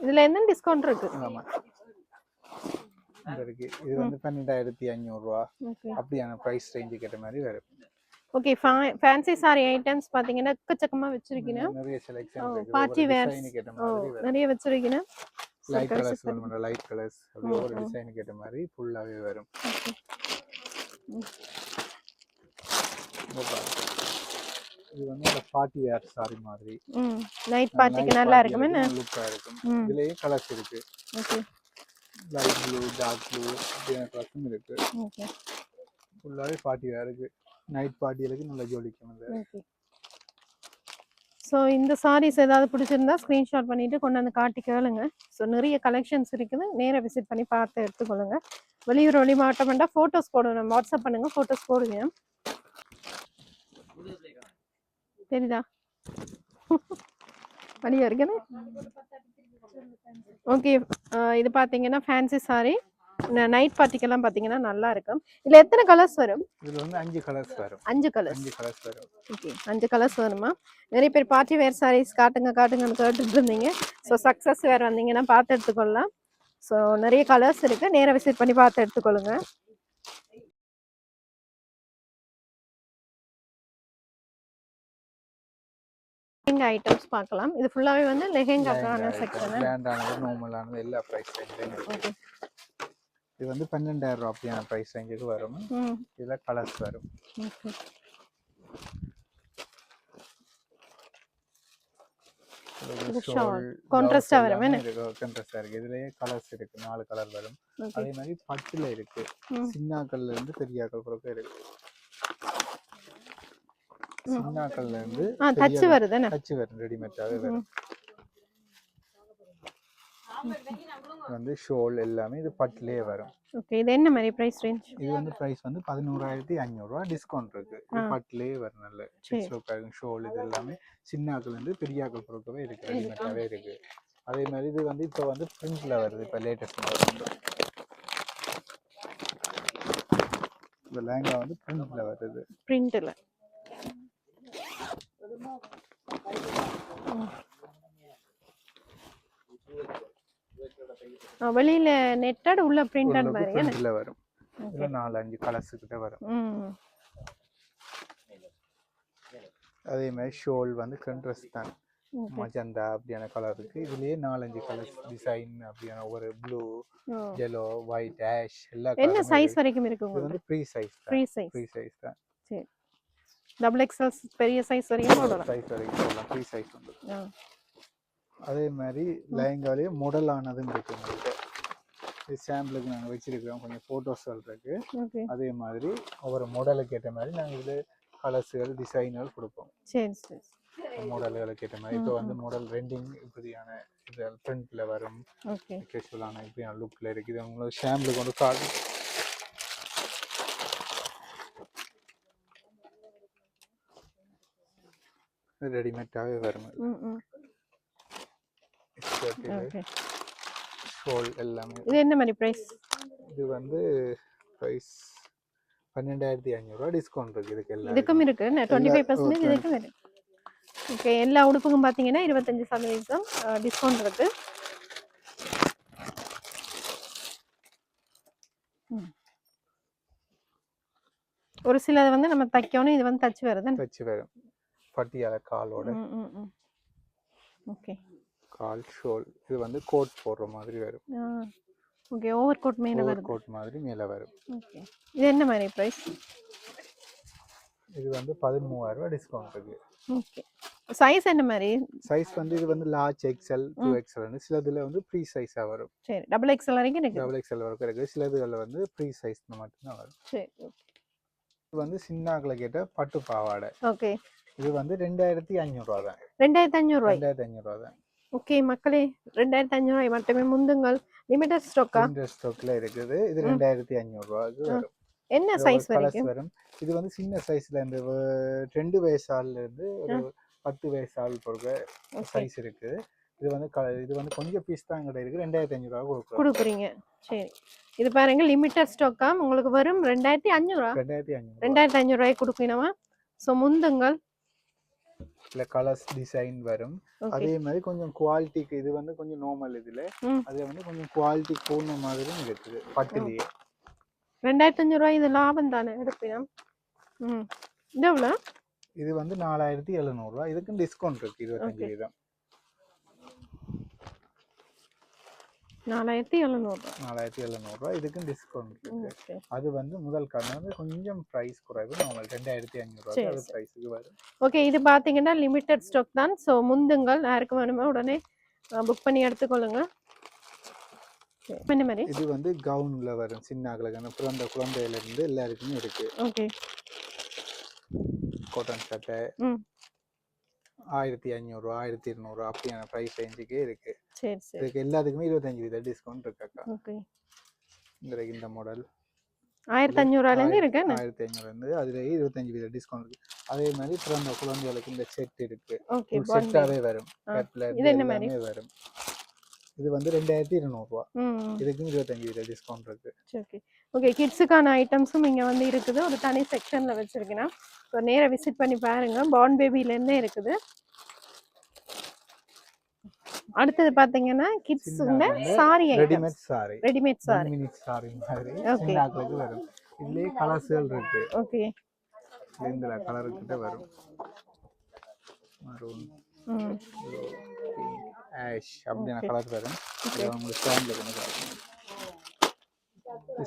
இதுல என்ன டிஸ்கவுண்ட் இருக்கு? ஆமா, இருக்கு. இது வந்து 12,500 ரூபாய் அப்படியான பிரைஸ் ரேஞ்சுக்கு ஏற்ற மாதிரி வரும். ஓகே, ஃபேன்சி சாரி ஐட்டம்ஸ் பாத்தீங்கன்னா எக்கச்சக்கமா வச்சிருக்கீங்க. நிறைய செலக்ஷன் இருக்கு. பார்ட்டி வேர் நிறைய வச்சிருக்கீங்க. லைட் கலர்ஸ் வேணும்னா லைட் கலர்ஸ், அப்படியே ஒரு டிசைனுக்கு ஏற்ற மாதிரி ஃபுல்லாவே வரும். இது வந்து அந்த பார்ட்டி வேர் சாரி மாதிரி. நைட் பார்ட்டிக்கு நல்லா இருக்கும். என்ன லுக்கா இருக்கும். இதுலயே கலர்ஸ் இருக்கு. Okay, light blue, dark blue அப்படியான கலர்ஸும் இருக்கு. ஓகே, ஃபுல்லாவே பார்ட்டி வேர் இருக்கு. நைட் பார்ட்டிகளுக்கு நல்லா ஜோலிக்கும். ஓகே. ஸோ இந்த சாரீஸ் ஏதாவது பிடிச்சிருந்தா ஸ்க்ரீன்ஷாட் பண்ணிட்டு கொண்டு வந்து காட்டி கேளுங்க. ஸோ நிறைய கலெக்ஷன்ஸ் இருக்குது, நேராக விசிட் பண்ணி பார்த்து எடுத்துக்கொள்ளுங்க. வெளியூர், வெளி மாவட்டம் வேண்டாம், ஃபோட்டோஸ் போடுங்க, வாட்ஸ்அப் பண்ணுங்க, ஃபோட்டோஸ் போடுங்க. தெரியுதா? வழியா இருக்குன்னு. ஓகே, இது பார்த்தீங்கன்னா ஃபேன்சி சாரி. நைட் பார்ட்டிக்கெல்லாம் பார்த்தீங்கன்னா நல்லா இருக்கும். இதில் எத்தனை கலர்ஸ் வரும்? இதில் வந்து 5 கலர்ஸ் வரும். 5 கலர்ஸ் வரும். ஓகே, 5 கலர்ஸ் வருமா? நிறைய பேர் பார்ட்டி வேர் சாரீஸ் காட்டுங்கன்னு கேட்டுட்டு இருந்தீங்க. ஸோ சக்ஸஸ் வேர் வந்தீங்கன்னா பார்த்து எடுத்துக்கொள்ளலாம். ஸோ நிறைய கலர்ஸ் இருக்கு, நேராக விசிட் பண்ணி பார்த்து எடுத்துக்கொள்ளுங்க. லெஹங்கா ஐட்டம்ஸ் பார்க்கலாம். இது ஃபுல்லாவே வந்து லெஹங்காக்கான செக்ஷன். பிராண்டானது, நார்மலானது எல்லா பிரைஸ் ரேஞ்சிலும் இருக்கு. இது வந்து 12,000 ரூபாய் அப்படியான பிரைஸ் ரேஞ்சுக்கு வரும். இதுல கலர்ஸ் வரும். கான்ட்ராஸ்டா வரும். என்ன கான்ட்ராஸ்டா இருக்கு. இதுலயே கலர்ஸ் இருக்கு, 4 கலர் வரும். அதே மாதிரி பட்டுல இருக்கு, சின்னாக்கல்ல இருந்து பெரியாக்கல் வரைக்கும் இருக்கு. சின்னாக்கல்ல இருந்து தச்சு வருது, தச்சு வரும், ரெடிமேடாவே வரும். வந்து ஷோல் எல்லாமே இது பட்டுலயே வரும். ஓகே, இது என்ன மாதிரி பிரைஸ் ரேஞ்ச்? இது வந்து பிரைஸ் வந்து 11,500 ரூபாய். டிஸ்கவுண்ட் இருக்கு. இது பட்டுலயே வரும். நல்ல லுக்கா இருக்கும். ஷோல் இது எல்லாமே சின்னாக்கல்ல இருந்து பெரியாக்கல் வரைக்கும் இருக்கு, ரெடிமேடாவே இருக்கு. அதே மாதிரி இது வந்து இப்போ வந்து பிரிண்ட்ல வருது. இப்போ லேட்டஸ்ட் மாடல் இந்த லெஹங்கா வந்து பிரிண்ட்ல வருது. பிரிண்ட்ல வெளியில நெட்டட், உள்ள பிரிண்டட் மாதிரி பிரிண்ட்ல வரும். இதுல 4-5 கலர்ஸ் கிட்ட வரும். அதே மாதிரி ஷோல் வந்து கான்ட்ராஸ்ட் தான், மஜந்தா அப்படியான கலர் இருக்கு. இதுலயே 4-5 கலர்ஸ் டிசைன் அப்படியான ஒரு ப்ளூ, yellow, white, ash எல்லா கலரும். என்ன சைஸ் வரைக்கும் இருக்கு உங்களுக்கு? இது வந்து ஃப்ரீ சைஸ் தான். ஃப்ரீ சைஸ் தான். சரி, டபுள் எக்ஸ்எல் பெரிய சைஸ் வரைக்கும் போடலாம். சைஸ் வரைக்கும் போடலாம். ஃப்ரீ சைஸ் வந்து. அதே மாதிரி லெஹங்காலயே மாடல் ஆனதும் இருக்கு உங்களுக்கு. இது சாம்பிளுக்கு நாங்கள் வச்சிருக்கிறோம், கொஞ்சம் ஃபோட்டோஸ்கள் இருக்கு. ஓகே அதே மாதிரி ஒவ்வொரு மாடலுக்கு ஏற்ற மாதிரி நாங்கள் இது கலர்ஸுகள் டிசைன்கள் கொடுப்போம். சரி சரி மாடல்களுக்கு ஏற்ற மாதிரி இப்போ வந்து மாடல் ரெண்டிங் இப்படியான இது ஃப்ரண்ட்ல வரும். ஓகே கேஷுவலான இப்படியான லுக்கில் இருக்குது. இது உங்களுக்கு சாம்பிளுக்கு வந்து கார்டு ரெடிமேடாகவே வரும். ஓகே ஷோல் எல்லாமே. இது என்ன மாதிரி பிரைஸ்? இது வந்து ப்ரைஸ் 12,500 டிஸ்கவுண்ட் இருக்கு இதுக்கு எல்லாம். இதுக்கும் இருக்கு 25% இதுக்கும் இருக்கு. ஓகே எல்லா உடுப்புக்கும் பார்த்தீங்கன்னா 25% டிஸ்கவுண்ட் இருக்கு. ஒரு சிலது வந்து நம்ம தைக்கணும், இது வந்து தச்சு வருது. தச்சு வரும் பட்டியால காலோட. Okay call ஷோல். இது வந்து கோட் போடுற மாதிரி வரும். ஓகே ஓவர் கோட் மேல ஓவர் வருது. கோட் மாதிரி மேல வரும். ஓகே இது என்ன மாதிரி பிரைஸ்? இது வந்து 13,000 டிஸ்கவுண்ட் இருக்கு. ஓகே சைஸ் என்ன மாதிரி? சைஸ் வந்து இது வந்து லார்ஜ் எக்ஸ்எல் 2XL வந்து சிலதுல வந்து ப்ரீ சைஸா வரும். சரி டபுள் எக்ஸ்எல் வரைக்கும் இருக்கு. டபுள் எக்ஸ்எல் வரைக்கும் இருக்கு. சிலதுல வந்து ப்ரீ சைஸ் மட்டும் தான் வரும். சரி ஓகே. இது வந்து சின்னாக்களை கேட்ட பட்டு பாவாடை. ஓகே இது வந்து 2,500 தான். 2,500 ரூபாய். 2,500 தான். ஓகே மக்களே 2,500 ரூபாய் மட்டுமே. முந்துங்கள் லிமிட்டட் ஸ்டாக்கா? லிமிட்டட் ஸ்டாக்ல இருக்குது. இது 2,500 ரூபாய்க்கு வரும். என்ன சைஸ் வரைக்கும் வரும்? இது வந்து சின்ன சைஸ்ல இருந்து 2 வயசு ஆள்ல இருந்து ஒரு 10 வயசு ஆள் பொறுக்க சைஸ் இருக்கு. இது வந்து கொஞ்சம் பீஸ் தான் கிட்ட இருக்கு. 2,500 ரூபாய் கொடுக்குறீங்க. சரி இது பாருங்க லிமிட்டட் ஸ்டாக்கா உங்களுக்கு வரும் 2,500. 2,500 ரூபாய் கொடுக்கணுமா? ஸோ முந்துங்கள் இல்ல கலர்ஸ் டிசைன் வரும். அதே மாதிரி கொஞ்சம் குவாலிட்டிக்கு இது வந்து கொஞ்சம் நார்மல் இதுல அது வந்து கொஞ்சம் குவாலிட்டி போன மாதிரியும் இருக்குது பட்டுலயே. 2,500 ரூபாய் இது லாபம் தானே எடுப்பீங்க. இது எவ்வளோ? இது வந்து 4,700 ரூபாய். இதுக்கும் டிஸ்கவுண்ட் இருக்கு 25%. 4,700. 4,700 ரூபாய் இதுக்கும் டிஸ்கவுண்ட் இருக்கு. அது வந்து முதல் கடை வந்து கொஞ்சம் பிரைஸ் குறைவு. நார்மல் 2,500 ரூபாய் அது பிரைஸ்க்கு வரும். ஓகே இது பாத்தீங்கன்னா லிமிட்டட் ஸ்டாக் தான். ஸோ முந்துங்கள் யாருக்கு வேணுமோ உடனே புக் பண்ணி எடுத்துக்கொள்ளுங்க. இது வந்து கவுன்ல வரும். சின்ன பிறந்த குழந்தையில இருந்து எல்லாருக்குமே இருக்கு. ஓகே காட்டன் சட்டை 1,500 1,200 அப்படியான பிரைஸ் ரேஞ்சுக்கே இருக்கு. சரி சரி இதுக்கு எல்லாத்துக்குமே 25% டிஸ்கவுண்ட் இருக்கு. ஓகே இந்த மாடல் 1,500 இருந்து இருக்கு. 1,500 இருந்து அதுலயே 25% டிஸ்கவுண்ட் இருக்கு. அதே மாதிரி பிறந்த குழந்தைகளுக்கு இந்த செட் இருக்கு. ஓகே செட்டாவே வரும். இது என்ன மாதிரி வரும்? இது வந்து 2,200 ரூபாய். இதுக்கும் 25% டிஸ்கவுண்ட் இருக்கு. ஓகே ஓகே கிட்ஸுக்கான ஐட்டம்ஸும் இங்க வந்து இருக்குது. ஒரு தனி செக்ஷன்ல வச்சிருக்கேன். ஸோ நேரா விசிட் பண்ணி பாருங்க. பார்ன் பேபில இருந்தே இருக்குது. அடுத்தது பாத்தீங்கன்னா kids sorry readymade sorry. Readymade sorry minute sorry மாதிரி சின்னாக்களுக்கு வரும். இதுலயே கலர்ஸ்கள் இருக்கு. ஓகே இந்த கலர் கிட்ட வரும். மரூன் ஆஷ் அப்படின கலர் வரும். இது உங்களுக்கு ஸ்டாண்ட்ல வந்து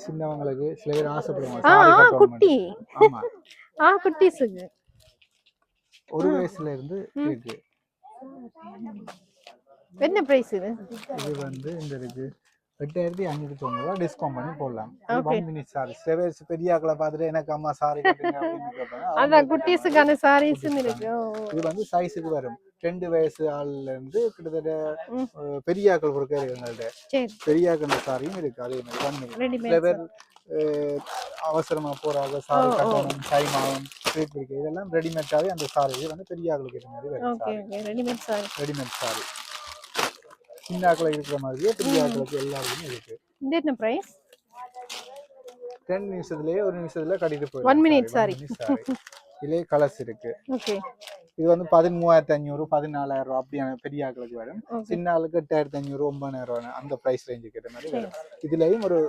சின்னவங்களுக்கு சில பேர் ஆசைப்படுவாங்க சாரி கட்டணும். குட்டி. ஆமா குட்டிஸுக்கு ஒரு வயசுல இருந்து இருக்கு. என்ன பிரைஸ் இது? இது வந்து இந்த இருக்கு 8,590 டிஸ்கவுண்ட் பண்ணி போடலாம். 1 மினிட் சாரி. செவர்ஸ் பெரியாக்களை பார்த்துட்டு எனக்கு அம்மா சாரி கட்டுங்க அப்படின்னு கேட்பாங்க. அதான் குட்டீஸுக்கான சாரீஸும் இருக்கு. இது வந்து சைஸுக்கு வரும். 2 வயசு ஆள்ல இருந்து கிட்டத்தட்ட பெரியாக்கள் பொறுக்க எங்கள்கிட்ட பெரியாக்கள் சாரியும் இருக்கு. அதே மாதிரி 1 மினிட். சில பேர் அவசரமா போறாங்க சாரி கட்டணும் டைம் ஆகும் ஸ்ட்ரீட் பிடிக்க இதெல்லாம் ரெடிமேடாவே அந்த சாரி இது வந்து பெரியாக்களுக்கு ஏற்ற மாதிரி வரும். Readymade sorry. ரெடிமேட் சாரி சின்னாக்களை இருக்கிற மாதிரியே பெரியாக்களுக்கு எல்லாருக்குமே இருக்கு. இது என்ன பிரைஸ்? 10 நிமிஷத்துலயே 1 நிமிஷத்துல கட்டிட்டு போயிடும். 1 மினிட் சாரி. இதுலயே கலர்ஸ் இருக்கு. ஓகே இது வந்து 13,500 14,000 ரூபாய் அப்படியான பெரியாக்களுக்கு வரும். சின்ன ஆளுக்கு 8,500 9,000 ரூபாய் அந்த பிரைஸ் ரேஞ்சுக்கு ஏற்ற மாதிரி வரும். இதுலயும் ஒரு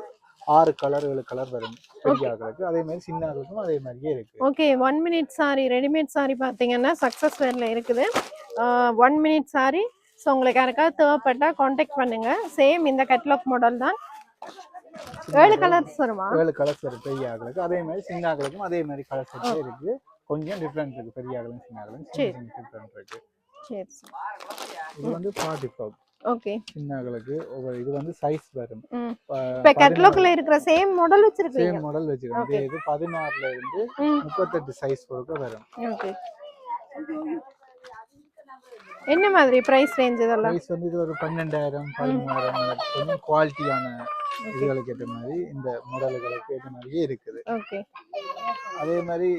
6 கலர் 7 கலர் வரும் பெரியாக்களுக்கு. அதே மாதிரி சின்ன ஆளுக்கும் அதே மாதிரியே இருக்கு. Okay 1 minute sorry readymade sorry பாத்தீங்கன்னா சக்சஸ் வேர்ல இருக்குது. 1 மினிட் சாரி. ஸோ உங்களுக்கு யாருக்காவது தேவைப்பட்டா காண்டாக்ட் பண்ணுங்க. சேம் இந்த கேட்டலாக் மாடல் தான். 7 கலர்ஸ் வருமா? 7 கலர்ஸ் வரும் பெரியாக்களுக்கு. அதே மாதிரி சின்னாக்களுக்கும் அதே மாதிரி கலர்ஸ் இருக்கு. கொஞ்சம் டிஃபரண்ட் இருக்கு பெரியாக்களும் சின்னாக்களும் டிஃபரண்ட் இருக்கு. சரி இது வந்து பார்ட்டி ஃப்ராக். ஓகே. சின்னங்களுக்கு ஒவ்வொரு இது வந்து சைஸ் வரும். இப்ப கேட்டலாக்ல இருக்கிற சேம் மாடல் வச்சிருக்கீங்க. சேம் மாடல் வச்சிருக்கோம். இதே இது 16ல இருந்து 38 சைஸ் வரைக்கும் வரும். ஓகே. என்ன மாதிரி பிரைஸ் ரேஞ்ச் இதெல்லாம்? பிரைஸ் வந்து இது ஒரு 12,000 13,000 கொஞ்சம் குவாலிட்டியான இதுகளுக்கு ஏற்ற மாதிரி இந்த மாடல்களுக்கு ஏற்ற மாதிரியே இருக்குது. ஓகே. அதே மாதிரி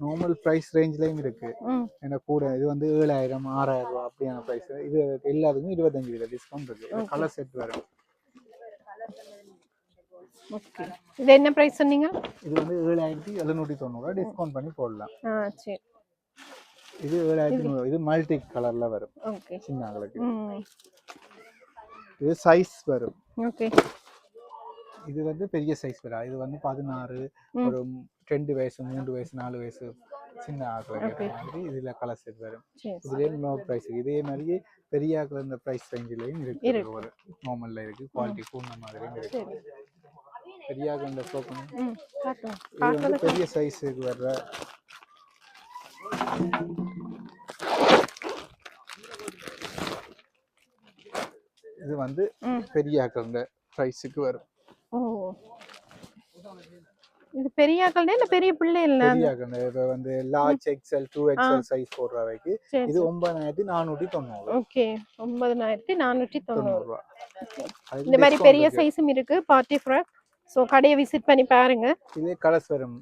நார்மல் பிரைஸ் ரேஞ்ச்லயும் இருக்கு. ஏன்னா கூட இது வந்து 7,000 6,000 ரூபாய் அப்படியான பிரைஸ். இது எல்லாத்துக்கும் 25% டிஸ்கவுண்ட் இருக்கு. கலர் செட் வரும். ஓகே. இது என்ன பிரைஸ் சொன்னீங்க? இது வந்து 7,790 டிஸ்கவுண்ட் பண்ணி போடலாம். சரி. இது 7,100. இது மல்டி கலர்ல வரும். ஓகே. சின்னங்களுக்கு. இது சைஸ் வரும். ஓகே. இது வந்து பெரிய சைஸ் வரும். இது வந்து 16 ஒரு 2 வயசு 3 வயசு 4 வயசு சின்ன ஆக்களுக்கு மாதிரி இதுல கலர் செட் வரும். இதுலயே நோ பிரைஸ். இதே மாதிரி பெரிய ஆக்கள் இந்த பிரைஸ் ரேஞ்சிலையும் இருக்கு. ஒரு நார்மல்ல இருக்கு. குவாலிட்டி கூடின மாதிரியும் இருக்கு. பெரிய ஆக்கள் இந்த ஷோ பண்ணி இது வந்து பெரிய சைஸுக்கு வர்ற இது வந்து பெரிய ஆக்கள் பிரைஸுக்கு வரும். ஓ, இது பெரிய ஆக்கள்னா இல்ல பெரிய பிள்ளை இல்ல? பெரிய ஆக்கள்னா இப்ப வந்து லார்ஜ் எக்ஸ்எல் 2XL சைஸ் போடுறவைக்கு இது 9,490. ஓகே. 9,490 ரூபாய். இந்த மாதிரி பெரிய சைஸும் இருக்கு பார்ட்டி ஃப்ராக். சோ கடையை விசிட் பண்ணி பாருங்க. இதே கலர்ஸ் வரும்.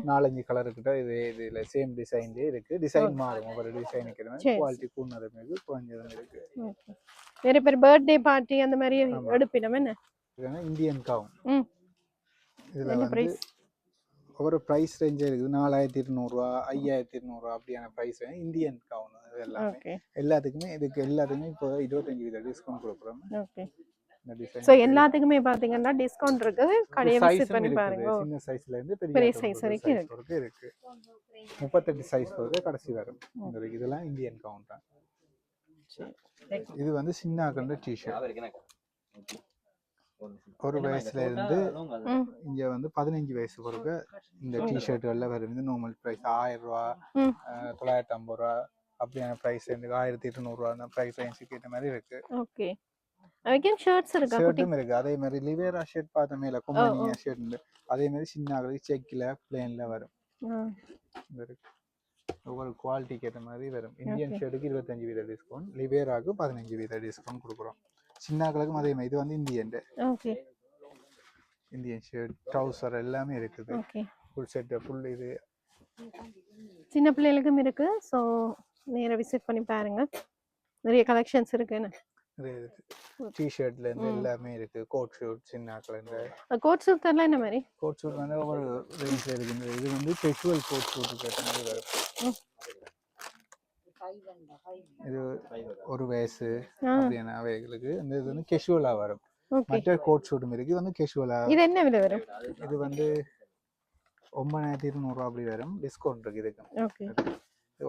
4-5 கலர் கிட்ட இதுல சேம் டிசைன்லயே இருக்கு. டிசைன் மாறும். ஒவ்வொரு டிசைனுக்கு குவாலிட்டி கூடுனதும் இருக்கு, குறைஞ்சதும் இருக்கு. நிறைய பேர் பர்த்டே பார்ட்டி அந்த மாதிரி எடுப்பினம் என்ன? Indian gown. இதுல வந்து ஒவ்வொரு பிரைஸ் ரேஞ்ச் இருக்குது. 4,200 ரூபாய் 5,200 ரூபாய் அப்படியான பிரைஸ் இந்தியன் கவுன். இது எல்லாமே எல்லாத்துக்குமே எல்லாத்துக்குமே இப்போ 25% டிஸ்கவுண்ட் கொடுக்குறோம். ஓகே. சோ எல்லாத்துக்குமே பாத்தீங்கன்னா டிஸ்கவுண்ட் இருக்கு. கடையை விசிட் பண்ணி பாருங்க. சின்ன சைஸ்ல இருந்து பெரிய சைஸ் வரைக்கும் இருக்கு. 38 சைஸ் வரைக்கும் கடைசி வரும். இதெல்லாம் இந்தியன் கவுன் தான். இது வந்து சின்ன ஆக்கண்ட டி-ஷர்ட். ஒரு வயசுல இருந்து இங்க வந்து 15 வயசு வரைக்கும் இந்த டி-ஷர்ட்கள்ல வரும். இந்த நார்மல் பிரைஸ் 1000 ரூபாய் 950 ரூபாய் அப்படியான பிரைஸ் இருக்கு. 1,800 ரூபாய் பிரைஸ் ரேஞ்சுக்கு ஏற்ற மாதிரி இருக்கு. ஓகே. அகைன் ஷர்ட்ஸ் இருக்கு. ஷர்ட்டும் இருக்கு. அதே மாதிரி லிவேரா ஷர்ட் பார்த்த மேல கொம்பனியா ஷர்ட் இருக்கு. அதே மாதிரி சின்ன ஆளுக்கு செக்ல பிளேன்ல வரும். ஒவ்வொரு குவாலிட்டிக்கு ஏற்ற மாதிரி வரும். இந்தியன் ஷர்ட்டுக்கு 25% டிஸ்கவுண்ட், லிவேராக்கு 15% டிஸ்கவுண்ட் கொடுக்குறோம். சின்ன ஆளுக்கும் அதே மாதிரி. இது வந்து Indian. Okay. Indian shirt trouser எல்லாமே இருக்குது. ஓகே. ஃபுல் செட் ஃபுல் இது சின்ன பிள்ளைகளுக்கும் இருக்கு. ஸோ நேராக விசிட் பண்ணி பாருங்க. நிறைய கலெக்ஷன்ஸ் இருக்குன்னு. டி-ஷர்ட்ல இருந்து எல்லாமே இருக்கு. கோட் ஷூட் சின்ன ஆட்கள். கோட் ஷூட் எல்லாம் என்ன மாதிரி? கோட் ஷூட் வந்து ஒரு ரேஞ்ச்ல இருக்கு. இது வந்து கேஷுவல் கோட் ஷூட் கேட்ட மாதிரி வரும். இது ஒரு வயசு அப்படியான அவைகளுக்கு இந்த இது வந்து கேஷுவலா வரும். மற்ற கோட் ஷூட்டும் இருக்கு. இது வந்து கேஷுவலா. இது என்ன விலை வரும்? இது வந்து 9,200 ரூபாய் அப்படி வரும். டிஸ்கவுண்ட் இருக்கு இதுக்கு. ஓகே.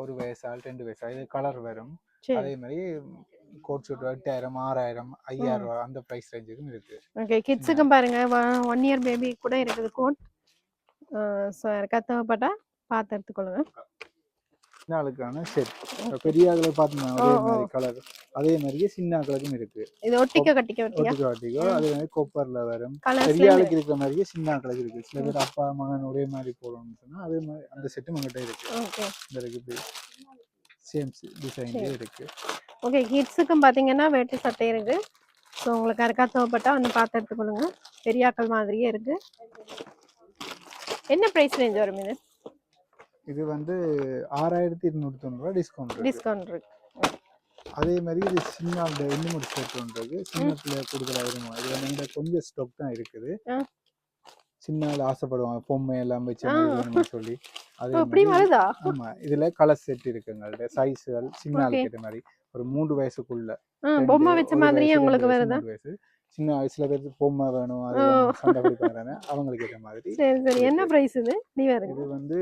ஒரு வயசால் 2 வயசா இது கலர் வரும். அதே மாதிரி கோட் ஷூட் 8,000 6,000 5,000 ரூபாய் அந்த பிரைஸ் ரேஞ்சுக்கும் இருக்கு. ஓகே. கிட்ஸுக்கும் பாருங்க 1 இயர் பேபி கூட இருக்குது கோட். ஸோ யாருக்கா தேவைப்பட்டா பார்த்து எடுத்துக்கொள்ளுங்க. சின்ன ஆளுக்கான செட். பெரிய ஆளுகளை பார்த்தீங்கன்னா அதே மாதிரி கலர் அதே மாதிரியே சின்ன ஆளுக்கும் இருக்கு. இது ஒட்டிக்க கட்டிக்க ஒட்டிக்கோ அதே மாதிரி கொப்பர்ல வரும். பெரிய ஆளுக்கு இருக்கிற மாதிரியே சின்ன ஆளுக்கு இருக்கு. சில பேர் அப்பா மகன் ஒரே மாதிரி போடணும்னு சொன்னா அதே மாதிரி அந்த செட்டும் உங்கள்கிட்ட இருக்கு. ஓகே. இந்த இருக்கு சேம் டிசைன்லயே இருக்கு. ஓகே. கிட்ஸுக்கும் பார்த்தீங்கன்னா வேட்டி சட்டை இருக்கு. ஸோ உங்களுக்கு யாருக்கா தேவைப்பட்டா வந்து பார்த்து எடுத்துக்கொள்ளுங்க. பெரியாக்கள் மாதிரியே இருக்கு. என்ன ப்ரைஸ் ரேஞ்ச் வரும் இது? இது வந்து 6,290 ரூபாய் டிஸ்கவுண்ட் இருக்கு. அதே மாதிரி இது சின்ன இன்னும் ஒரு ஷர்ட் ஒன்று இருக்கு. சின்ன பிள்ளைய கூடுதலாக இருக்கும். இது வந்து கொஞ்சம் ஸ்டாக் தான் இருக்குது. சின்ன ஆள் ஆசைப்படுவாங்க பொம்மை எல்லாம் வச்சு சொல்லி. ஆமா இதுல கலர் செட் இருக்குங்க. சைஸ்கள் சின்ன ஆளுக்கு ஏற்ற மாதிரி ஒரு 3 வயசுக்குள்ள பொம்மை வச்ச மாதிரியே உங்களுக்கு வருதா? சின்ன வயசுல பேருக்கு பொம்மை வேணும் அது சண்டை பிடிப்பாங்க அவங்களுக்கு ஏற்ற மாதிரி. சரி சரி. என்ன பிரைஸ் இது? இது வந்து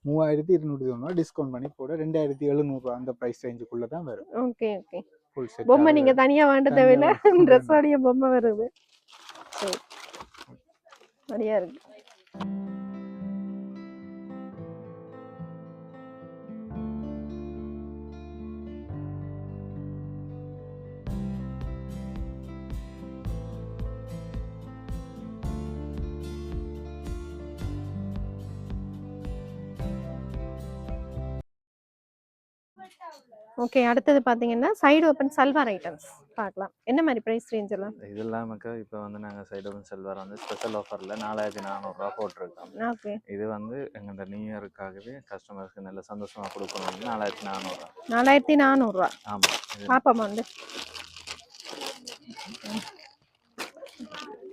3,290 டிஸ்கவுண்ட் பண்ணி போட 2,700 ரூபாய் அந்த பிரைஸ் ரேஞ்சுக்குள்ள தான் வரும். Okay okay. Full set. பொம்மை நீங்க தனியா வாங்க தேவையில்லை. Dress ஓட பொம்மை வருது. சரி. சரியா இருக்கு. ஓகே, அடுத்தது பார்த்தீங்கன்னா சைடு ஓப்பன் சல்வார் ஐட்டம்ஸ் பார்க்கலாம். என்ன மாதிரி ப்ரைஸ் ரேஞ்ச் எல்லாம்? இது இல்லாமக்கா இப்போ வந்து நாங்கள் சைடு ஓப்பன் செல்வார் வந்து ஸ்பெஷல் ஆஃபரில் 4400 போட்டிருக்கோம். ஓகே, இது வந்து எங்களோட நியூ இயருக்காகவே கஸ்டமர்ஸ்க்கு நல்ல சந்தோஷமாக கொடுக்கணும். 4400. 4400 ஆமாம். பாப்போம் வந்து.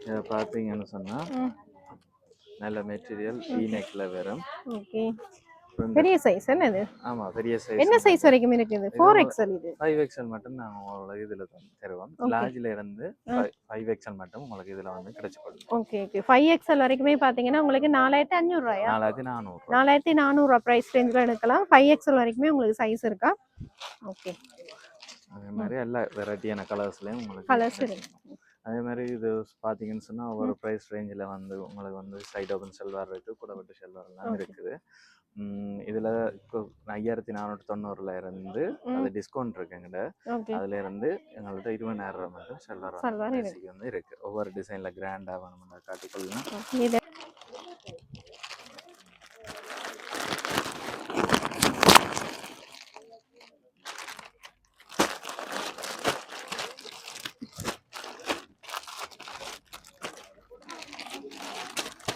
இதை பார்த்தீங்கன்னு சொன்னால் நல்ல மெட்டீரியல் ஈநெக்கில் வரும். ஓகே, பெரிய சைஸ் என்னது? ஆமாம், பெரிய சைஸ். என்ன சைஸ் வரைக்கும் இருக்குது? 4XL இது. 5XL மட்டும் நாங்கள் உங்களுக்கு இதில் தருவோம். லார்ஜில் இருந்து 5XL மட்டும் உங்களுக்கு இதில் வந்து கிடைச்சிக்கொள்ளும். ஓகே ஓகே, 5XL வரைக்குமே பார்த்தீங்கன்னா உங்களுக்கு 4500 ரூபாயா? 4400. 4400 ப்ரைஸ் ரேஞ்சில் எடுக்கலாம். 5XL வரைக்குமே உங்களுக்கு சைஸ் இருக்கா? ஓகே, அதே மாதிரி எல்லா வெரைட்டியான கலர்ஸ்லேயும் உங்களுக்கு கலர்ஸ் இருக்கு. அதே மாதிரி இது பார்த்தீங்கன்னு சொன்னால் ஒவ்வொரு ப்ரைஸ் ரேஞ்சில் வந்து உங்களுக்கு வந்து சைட் ஓப்பன் செல்வார் இருக்குது, குடவெட்டு செல்வார் எல்லாம் இருக்குது. இதில் 5490 இருந்து அது டிஸ்கவுண்ட் இருக்கு எங்கிட்ட. அதுல இருந்து எங்கள்கிட்ட 20000 ரூபாய் மட்டும் செல்வார் வந்து இருக்கு. ஒவ்வொரு டிசைனில் கிராண்டாக வேணும்னா காட்டிக்கொள்ளலாம்.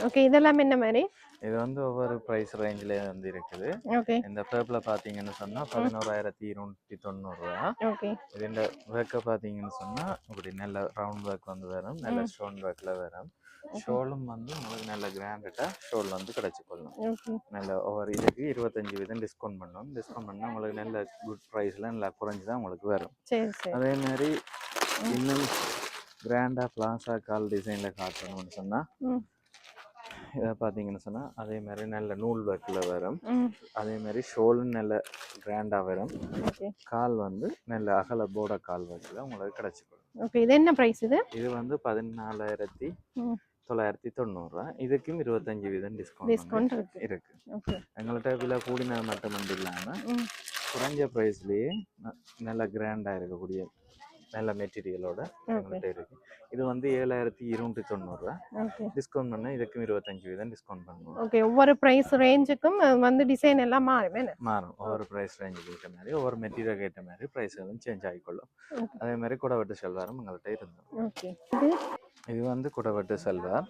ஓகே, இதெல்லாம் என்ன மாதிரி? இது வந்து ஒவ்வொரு ப்ரைஸ் ரேஞ்சில் வந்து இருக்குது. ஓகே, இந்த பேர்ல பார்த்தீங்கன்னு சொன்னால் 11290 ரூபா. ஓகே, இது இந்த ஒர்க்கை பார்த்தீங்கன்னு சொன்னால் இப்படி நல்ல ரவுண்ட் ஒர்க் வந்து வரும், நல்ல ஸ்டோன் ஒர்க்கில் வரும். ஷோலும் வந்து உங்களுக்கு நல்ல கிராண்டடாக ஷோல் வந்து கிடைச்சிக்கொள்ளும். நல்ல ஒவ்வொரு இதுக்கு 25% டிஸ்கவுண்ட் பண்ணோம். டிஸ்கவுண்ட் பண்ணால் உங்களுக்கு நல்ல குட் ப்ரைஸில் நல்லா குறைஞ்சி தான் உங்களுக்கு வரும். அதே மாதிரி இன்னும் கிராண்டாக பிளாசா கால் டிசைனில் காட்டணும்னு சொன்னால் இதை பார்த்தீங்கன்னு சொன்னால் அதே மாதிரி நல்ல நூல் ஒர்க்கில் வரும். அதே மாதிரி ஷோலும் நல்ல கிராண்டாக வரும். கால் வந்து நல்ல அகல போட கால் ஒர்க்கில் உங்களுக்கு கிடைச்சிக்கணும். ஓகே, இது என்ன ப்ரைஸ்? இது வந்து 14990 ரூபா. இதுக்கும் 25% டிஸ்கவுண்ட் இருக்கு. எங்கள்கிட்ட விலை கூடினது மட்டும் இல்லாமல் குறைஞ்ச ப்ரைஸ்லேயே நல்ல கிராண்டாக இருக்கக்கூடிய நல்ல மெட்டீரியலோட எங்கள்கிட்ட இருக்கு. இது வந்து 7290 ரூபா. டிஸ்கவுண்ட் பண்ணால் இதுக்கும் 25% டிஸ்கவுண்ட் பண்ணுவோம். ஓகே, ஒவ்வொரு ப்ரைஸ் ரேஞ்சுக்கும் வந்து டிசைன் எல்லாம் மாறும். ஒவ்வொரு ப்ரைஸ் ரேஞ்சுக்கு ஏற்ற மாதிரி ஒவ்வொரு மெட்டீரியல் ஏற்ற மாதிரி ப்ரைஸ் எல்லாம் சேஞ்ச் ஆகிக்கொள்ளும். அதே மாதிரி குடவெட்டு செல்வாரும் எங்கள்கிட்ட இருந்தோம். இது வந்து குடவெட்டு செல்வார்.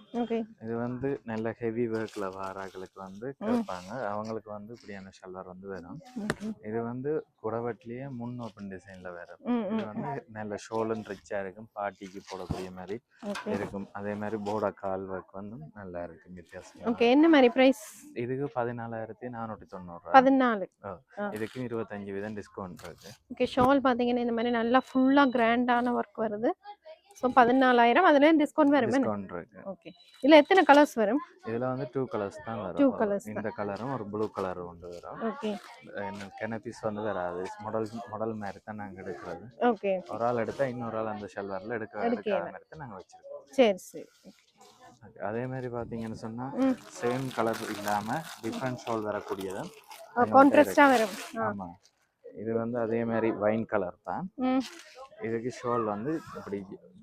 இது வந்து நல்ல ஹெவி ஒர்க்கில் வாராக்களுக்கு வந்து கேட்பாங்க. அவங்களுக்கு வந்து இப்படியான செல்வார் வந்து வரும். இது வந்து குடவெட்டிலேயே முன் ஓப்பன் டிசைனில் வரும். இது வந்து நல்ல ஷோலன் ரிச்சாக இருக்கும், பார்ட்டிக்கு போடக்கூடிய மாதிரி இருக்கும். அதே மாதிரி போர்டா கால் ஒர்க் வந்து நல்லா இருக்கும் வித்தியாசம். ஓகே, என்ன மாதிரி ப்ரைஸ்? இதுக்கு 14490 14. இதுக்கும் 25% டிஸ்கவுண்ட் இருக்கு. ஓகே, ஷால் பார்த்தீங்கன்னா இந்த மாதிரி நல்லா ஃபுல்லாக கிராண்டான ஒர்க் வருது. ஸோ 14000 அதுல டிஸ்கவுண்ட் வரும். டிஸ்கவுண்ட் இருக்கு. ஓகே, இல்ல எத்தனை கலர்ஸ் வரும்? இதுல வந்து 2 கலர்ஸ் தான் வரும். 2 கலர்ஸ். இந்த கலரும் ஒரு ப்ளூ கலர் ஒன்று வரும். ஓகே, கெனபிஸ் வந்து வராது. மாடல் மாதிரி தான் நாங்க எடுக்கிறது. ஓகே, ஒரு ஆள் எடுத்தா இன்னொரு ஆள் அந்த ஷல்வார்ல எடுக்கிற மாதிரி தான் நாங்க வச்சிருக்கோம். சரி. அதே மாதிரி பாத்தீங்கன்னு சொன்னா சேம் கலர் இல்லாம டிஃபரண்ட் ஷால் வரக்கூடியது கான்ட்ராஸ்டா வரும். ஆமா, இது வந்து அதே மாதிரி வைன் கலர் தான். இதுக்கு ஷால் வந்து இப்படி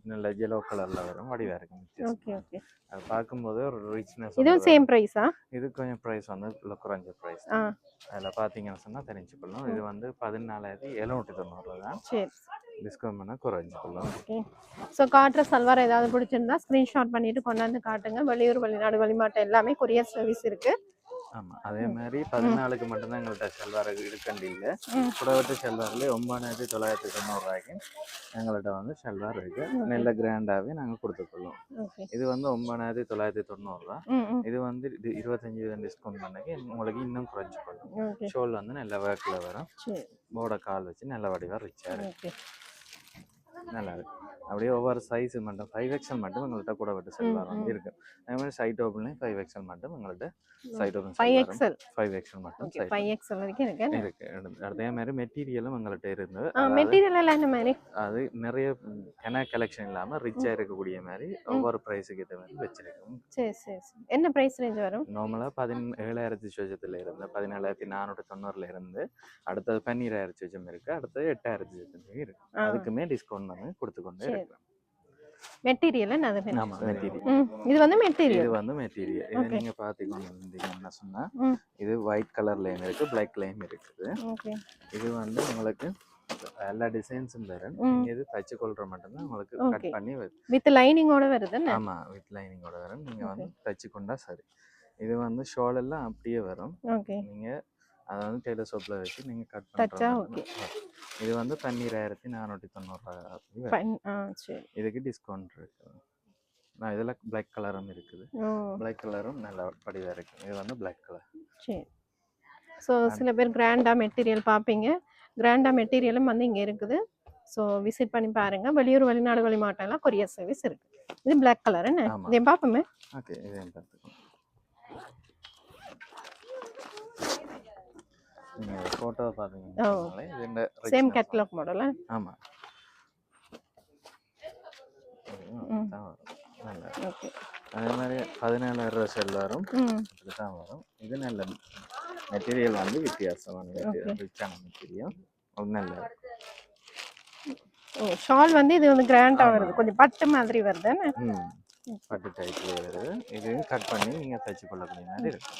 நல்ல yellow கலர்ல வரும், வடிவா இருக்கும். ஓகே, அது பார்க்கும்போது ஒரு ரிச்னஸ். இதுவும் சேம் பிரைஸா? இது கொஞ்சம் பிரைஸ் வந்து குறைஞ்ச பிரைஸ். அதில் பார்த்தீங்கன்னு சொன்னால் தெரிஞ்சுக்கொள்ளும். இது வந்து 14790 தான். சரி, டிஸ்கவுண்ட் பண்ணால் குறைஞ்சிக்கொள்ளும். ஓகே, ஸோ காட்டுற சல்வார் ஏதாவது பிடிச்சிருந்தா ஸ்க்ரீன்ஷாட் பண்ணிட்டு கொண்டாந்து காட்டுங்க. வெளியூர் வெளிநாடு வெளிமாட்டம் எல்லாமே கொரியர் சர்வீஸ் இருக்கு. ஆமாம், அதே மாதிரி 14க்கு மட்டும்தான் எங்கள்கிட்ட செல்வார் இருக்கண்டு இல்லை. குடவெட்டு செல்வார்லேயே 9990 ரூபாய்க்கு எங்கள்கிட்ட வந்து செல்வார் இருக்கு. நல்ல கிராண்டாகவே நாங்கள் கொடுத்துக்கொள்ளும். இது வந்து 9990 ரூபா. இது வந்து 25% டிஸ்கவுண்ட் பண்ணி உங்களுக்கு இன்னும் குறைஞ்சிக்கொள்ளும். ஷோல் வந்து நல்ல ஒர்க்கில் வரும், போர்டை கால் வச்சு நல்ல வடிவாக ரிச்சாக இருக்கு, நல்லா இருக்கு. அப்படியே ஒவ்வொரு சைஸ் மட்டும் 5XL மட்டும் எங்கள்கிட்ட குடவெட்டு செல்வார் வந்து இருக்கு. அதே மாதிரி சைட் ஓப்பன்லையும் 5XL மட்டும் எங்கள்கிட்ட சைட் ஓப்பன் 5XL மட்டும் 5XL வரைக்கும் இருக்கு. அதே மாதிரி மெட்டீரியலும் எங்கள்கிட்ட இருந்து மெட்டீரியல் எல்லாம் என்ன மாதிரி அது நிறைய கலெக்ஷன் இல்லாமல் ரிச்சாக இருக்கக்கூடிய மாதிரி ஒவ்வொரு ப்ரைஸுக்கு ஏற்ற மாதிரி வச்சிருக்கோம். சரி. என்ன ப்ரைஸ் ரேஞ்ச் வரும்? நார்மலாக 17000 சொச்சத்தில் இருந்து 17490 இருந்து அடுத்தது 12000 சொச்சம் இருக்கு, அடுத்தது 8000 சொச்சம் இருக்கு. அதுக்குமே டிஸ்கவுண்ட் பண்ணி கொடுத்துக்கொண்டே இருக்கிறோம். மெட்டீரியல் என்னது ஆமா மெட்டீரியல். இது வந்து இது மெட்டீரியல். வந்து மெட்டீரியல். இதை Okay. நீங்க பாத்தீங்கன்னா சொன்னா ம். இது ஒயிட் கலர்லயும் இருக்கு, பிளாக் கலர்லயும் இருக்குது. ஓகே. இது வந்து உங்களுக்கு எல்லா டிசைன்ஸும் வரும். ம். நீங்க இது தச்சு கொள்ற மட்டும்தான் உங்களுக்கு கட் Okay. பண்ணி வித் லைனிங்கோட வருது என்ன? ஆமா வித் லைனிங்கோட வரும். நீங்க Okay. வந்து தச்சு கொண்டா சரி. இது வந்து ஷால் எல்லாம் அப்படியே வரும். ஓகே. நீங்க அதை வந்து டெய்லர் ஷாப்ல வச்சு நீங்க கட் தச்சா பண்ற ஓகே. இது வந்து 12490 சரி. இதுக்கு டிஸ்கவுண்ட் இருக்கு. நான் இதில் பிளாக் கலரும் இருக்குது. பிளாக் கலரும் நல்லா படிவாக இருக்கு. இது வந்து பிளாக் கலர். சரி. ஸோ சில பேர் கிராண்டா மெட்டீரியல் பார்ப்பீங்க. கிராண்டா மெட்டீரியலும் வந்து இங்கே இருக்குது. ஸோ விசிட் பண்ணி பாருங்க. வெளியூர் வெளிநாடு வெளிமாவட்டம்லாம் கொரியர் சர்வீஸ் இருக்கு. இது பிளாக் கலர் என்ன? ஆமா. இதையும் பார்ப்போமே. ஓகே இதையும் பார்த்துக்கோங்க. நீங்கள் ஃபோட்டோ பார்த்தீங்கன்னாலே இது இந்த சேம் கேட்டலாக் மாடலா? ஆமாம். நல்லா ஓகே. அதே மாதிரி 17,000 செல் வரும். இப்படி தான் வரும். இது நல்ல மெட்டீரியல் வந்து வித்தியாசமான மெட்டீரியல், ரிச்சான மெட்டீரியல். நல்ல ஷால் வந்து இது வந்து கிராண்டா வருது, கொஞ்சம் பட்டு மாதிரி வருது. பட்டு டைப்ல வருது. இதையும் கட் பண்ணி நீங்க தச்சு கொள்ளக்கூடிய மாதிரி இருக்கு.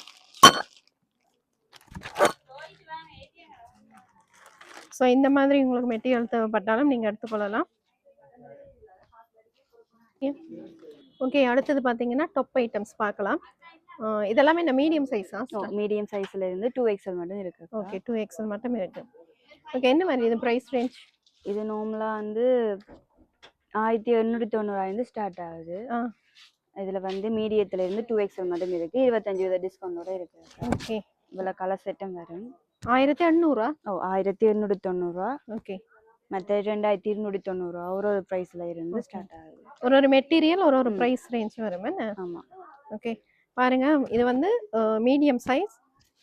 ஸோ இந்த மாதிரி உங்களுக்கு மெட்டீரியல் தேவைப்பட்டாலும் நீங்க எடுத்துக்கொள்ளலாம். ஓகே, அடுத்தது பார்த்தீங்கன்னா டாப் ஐட்டம்ஸ் பார்க்கலாம். இதெல்லாமே இந்த மீடியம் சைஸா? மீடியம் சைஸ்ல இருந்து 2XL மட்டும் இருக்கு. ஓகே, 2XL மட்டும் இருக்கு. ஓகே, என்ன மாதிரி இது பிரைஸ் ரேஞ்ச்? இது நார்மலா வந்து 1890 இருந்து ஸ்டார்ட் ஆகுது. இதுல வந்து மீடியத்துல இருந்து 2XL மட்டும் இருக்கு. 25% டிஸ்கவுண்டோட இருக்கு. ஓகே. இவ்வளவு கலர் செட்டும் வரும். 1800? ஓ 1890. ஓகே. மற்ற 2290 ஒரு பிரைஸ்ல இருந்து ஸ்டார்ட் ஆகுது. ஒரு மெட்டீரியல் ஒரு பிரைஸ் ரேஞ்ச் வரும் என்ன? ஆமா. ஓகே, பாருங்க இது வந்து medium size.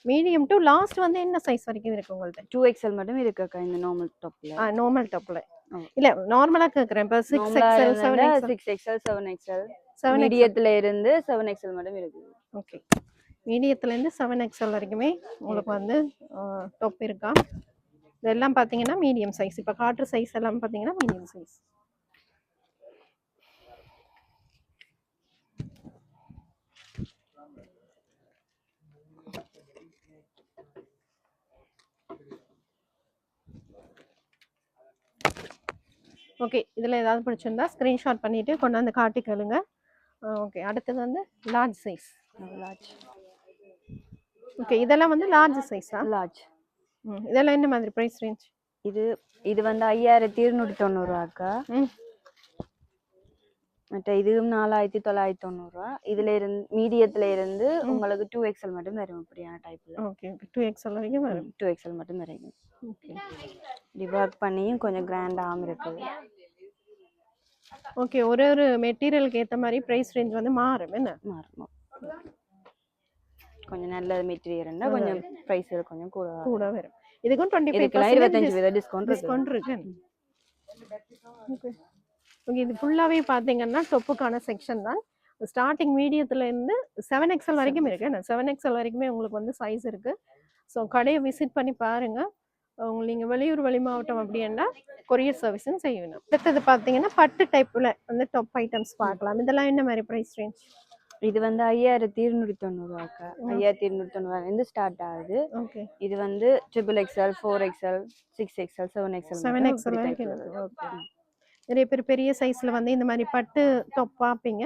Medium to last வந்து என்ன சைஸ் வரைக்கும் இருக்கு உங்கள்ட்ட? 2XL மட்டும் இருக்கு இந்த நார்மல் டாப்ல. நார்மல் டாப்ல இல்ல, நார்மலா கேக்குறேன். இப்ப 6XL 6XL 7XL மீடியத்துல இருந்து 7XL மட்டும் இருக்கு. ஓகே, மீடியத்துல இருந்து 7XL வரைக்குமே உங்களுக்கு வந்து டாப் இருக்கா? இதெல்லாம் பாத்தீங்கன்னா மீடியம் சைஸ். இப்ப காட்டுற சைஸ் எல்லாம் பாத்தீங்கன்னா மீடியம் சைஸ். ஓகே, இதில் ஏதாவது பிடிச்சிருந்தா ஸ்க்ரீன்ஷாட் பண்ணிவிட்டு கொண்டாந்து காட்டிக்கலுங்க. ஓகே, அடுத்தது வந்து லார்ஜ் சைஸ். லார்ஜ். ஓகே, இதெல்லாம் வந்து லார்ஜ் சைஸா? லார்ஜ். இதெல்லாம் என்ன மாதிரி ப்ரைஸ் ரேஞ்ச்? இது வந்து 5290 அக்கா. மற்ற இதுவும் 4990. இதுல இருந்து மீடியத்துல இருந்து உங்களுக்கு 2XL மட்டும் வரும். அப்படியான டைப்ல. ஓகே, 2XL வரைக்கும் வரும். 2XL மட்டும் வரும். ஓகே, டிவர்க் பண்ணியும் கொஞ்சம் கிராண்டாகவும் இருக்கு. ஓகே, ஒரு மெட்டீரியலுக்கு ஏற்ற மாதிரி ப்ரைஸ் ரேஞ்ச் வந்து மாறும் என்ன? மாறும். கொஞ்சம் நல்ல மெட்டீரியல்னா கொஞ்சம் பிரைஸ் கொஞ்சம் கூட வரும். இதுக்கும் 25% டிஸ்கவுண்ட் இருக்கு. ஓகே, ஓகே, இது ஃபுல்லாவே பாத்தீங்கன்னா டொப்புக்கான செக்ஷன் தான். ஸ்டார்டிங் மீடியத்துல இருந்து 7XL வரைக்கும் இருக்கு. 7XL வரைக்குமே உங்களுக்கு வந்து சைஸ் இருக்கு. ஸோ கடையை விசிட் பண்ணி பாருங்க. நீங்கள் வெளியூர் வெளி மாவட்டம் அப்படின்னா கொரியர் சர்வீஸும் செய்யணும். அடுத்தது பார்த்தீங்கன்னா பட்டு டைப்பில் வந்து டாப் ஐட்டம்ஸ் பார்க்கலாம். இதெல்லாம் என்ன மாதிரி ப்ரைஸ் ரேஞ்ச்? இது வந்து 5290 அக்கா. 5290 ஸ்டார்ட் ஆகுது. ஓகே, இது வந்து XXL 4XL 6XL 7XL வரைக்கும் இருக்கு. ஓகே, நிறைய பேர் பெரிய சைஸ்ல வந்து இந்த மாதிரி பட்டு டாப் பார்ப்பீங்க.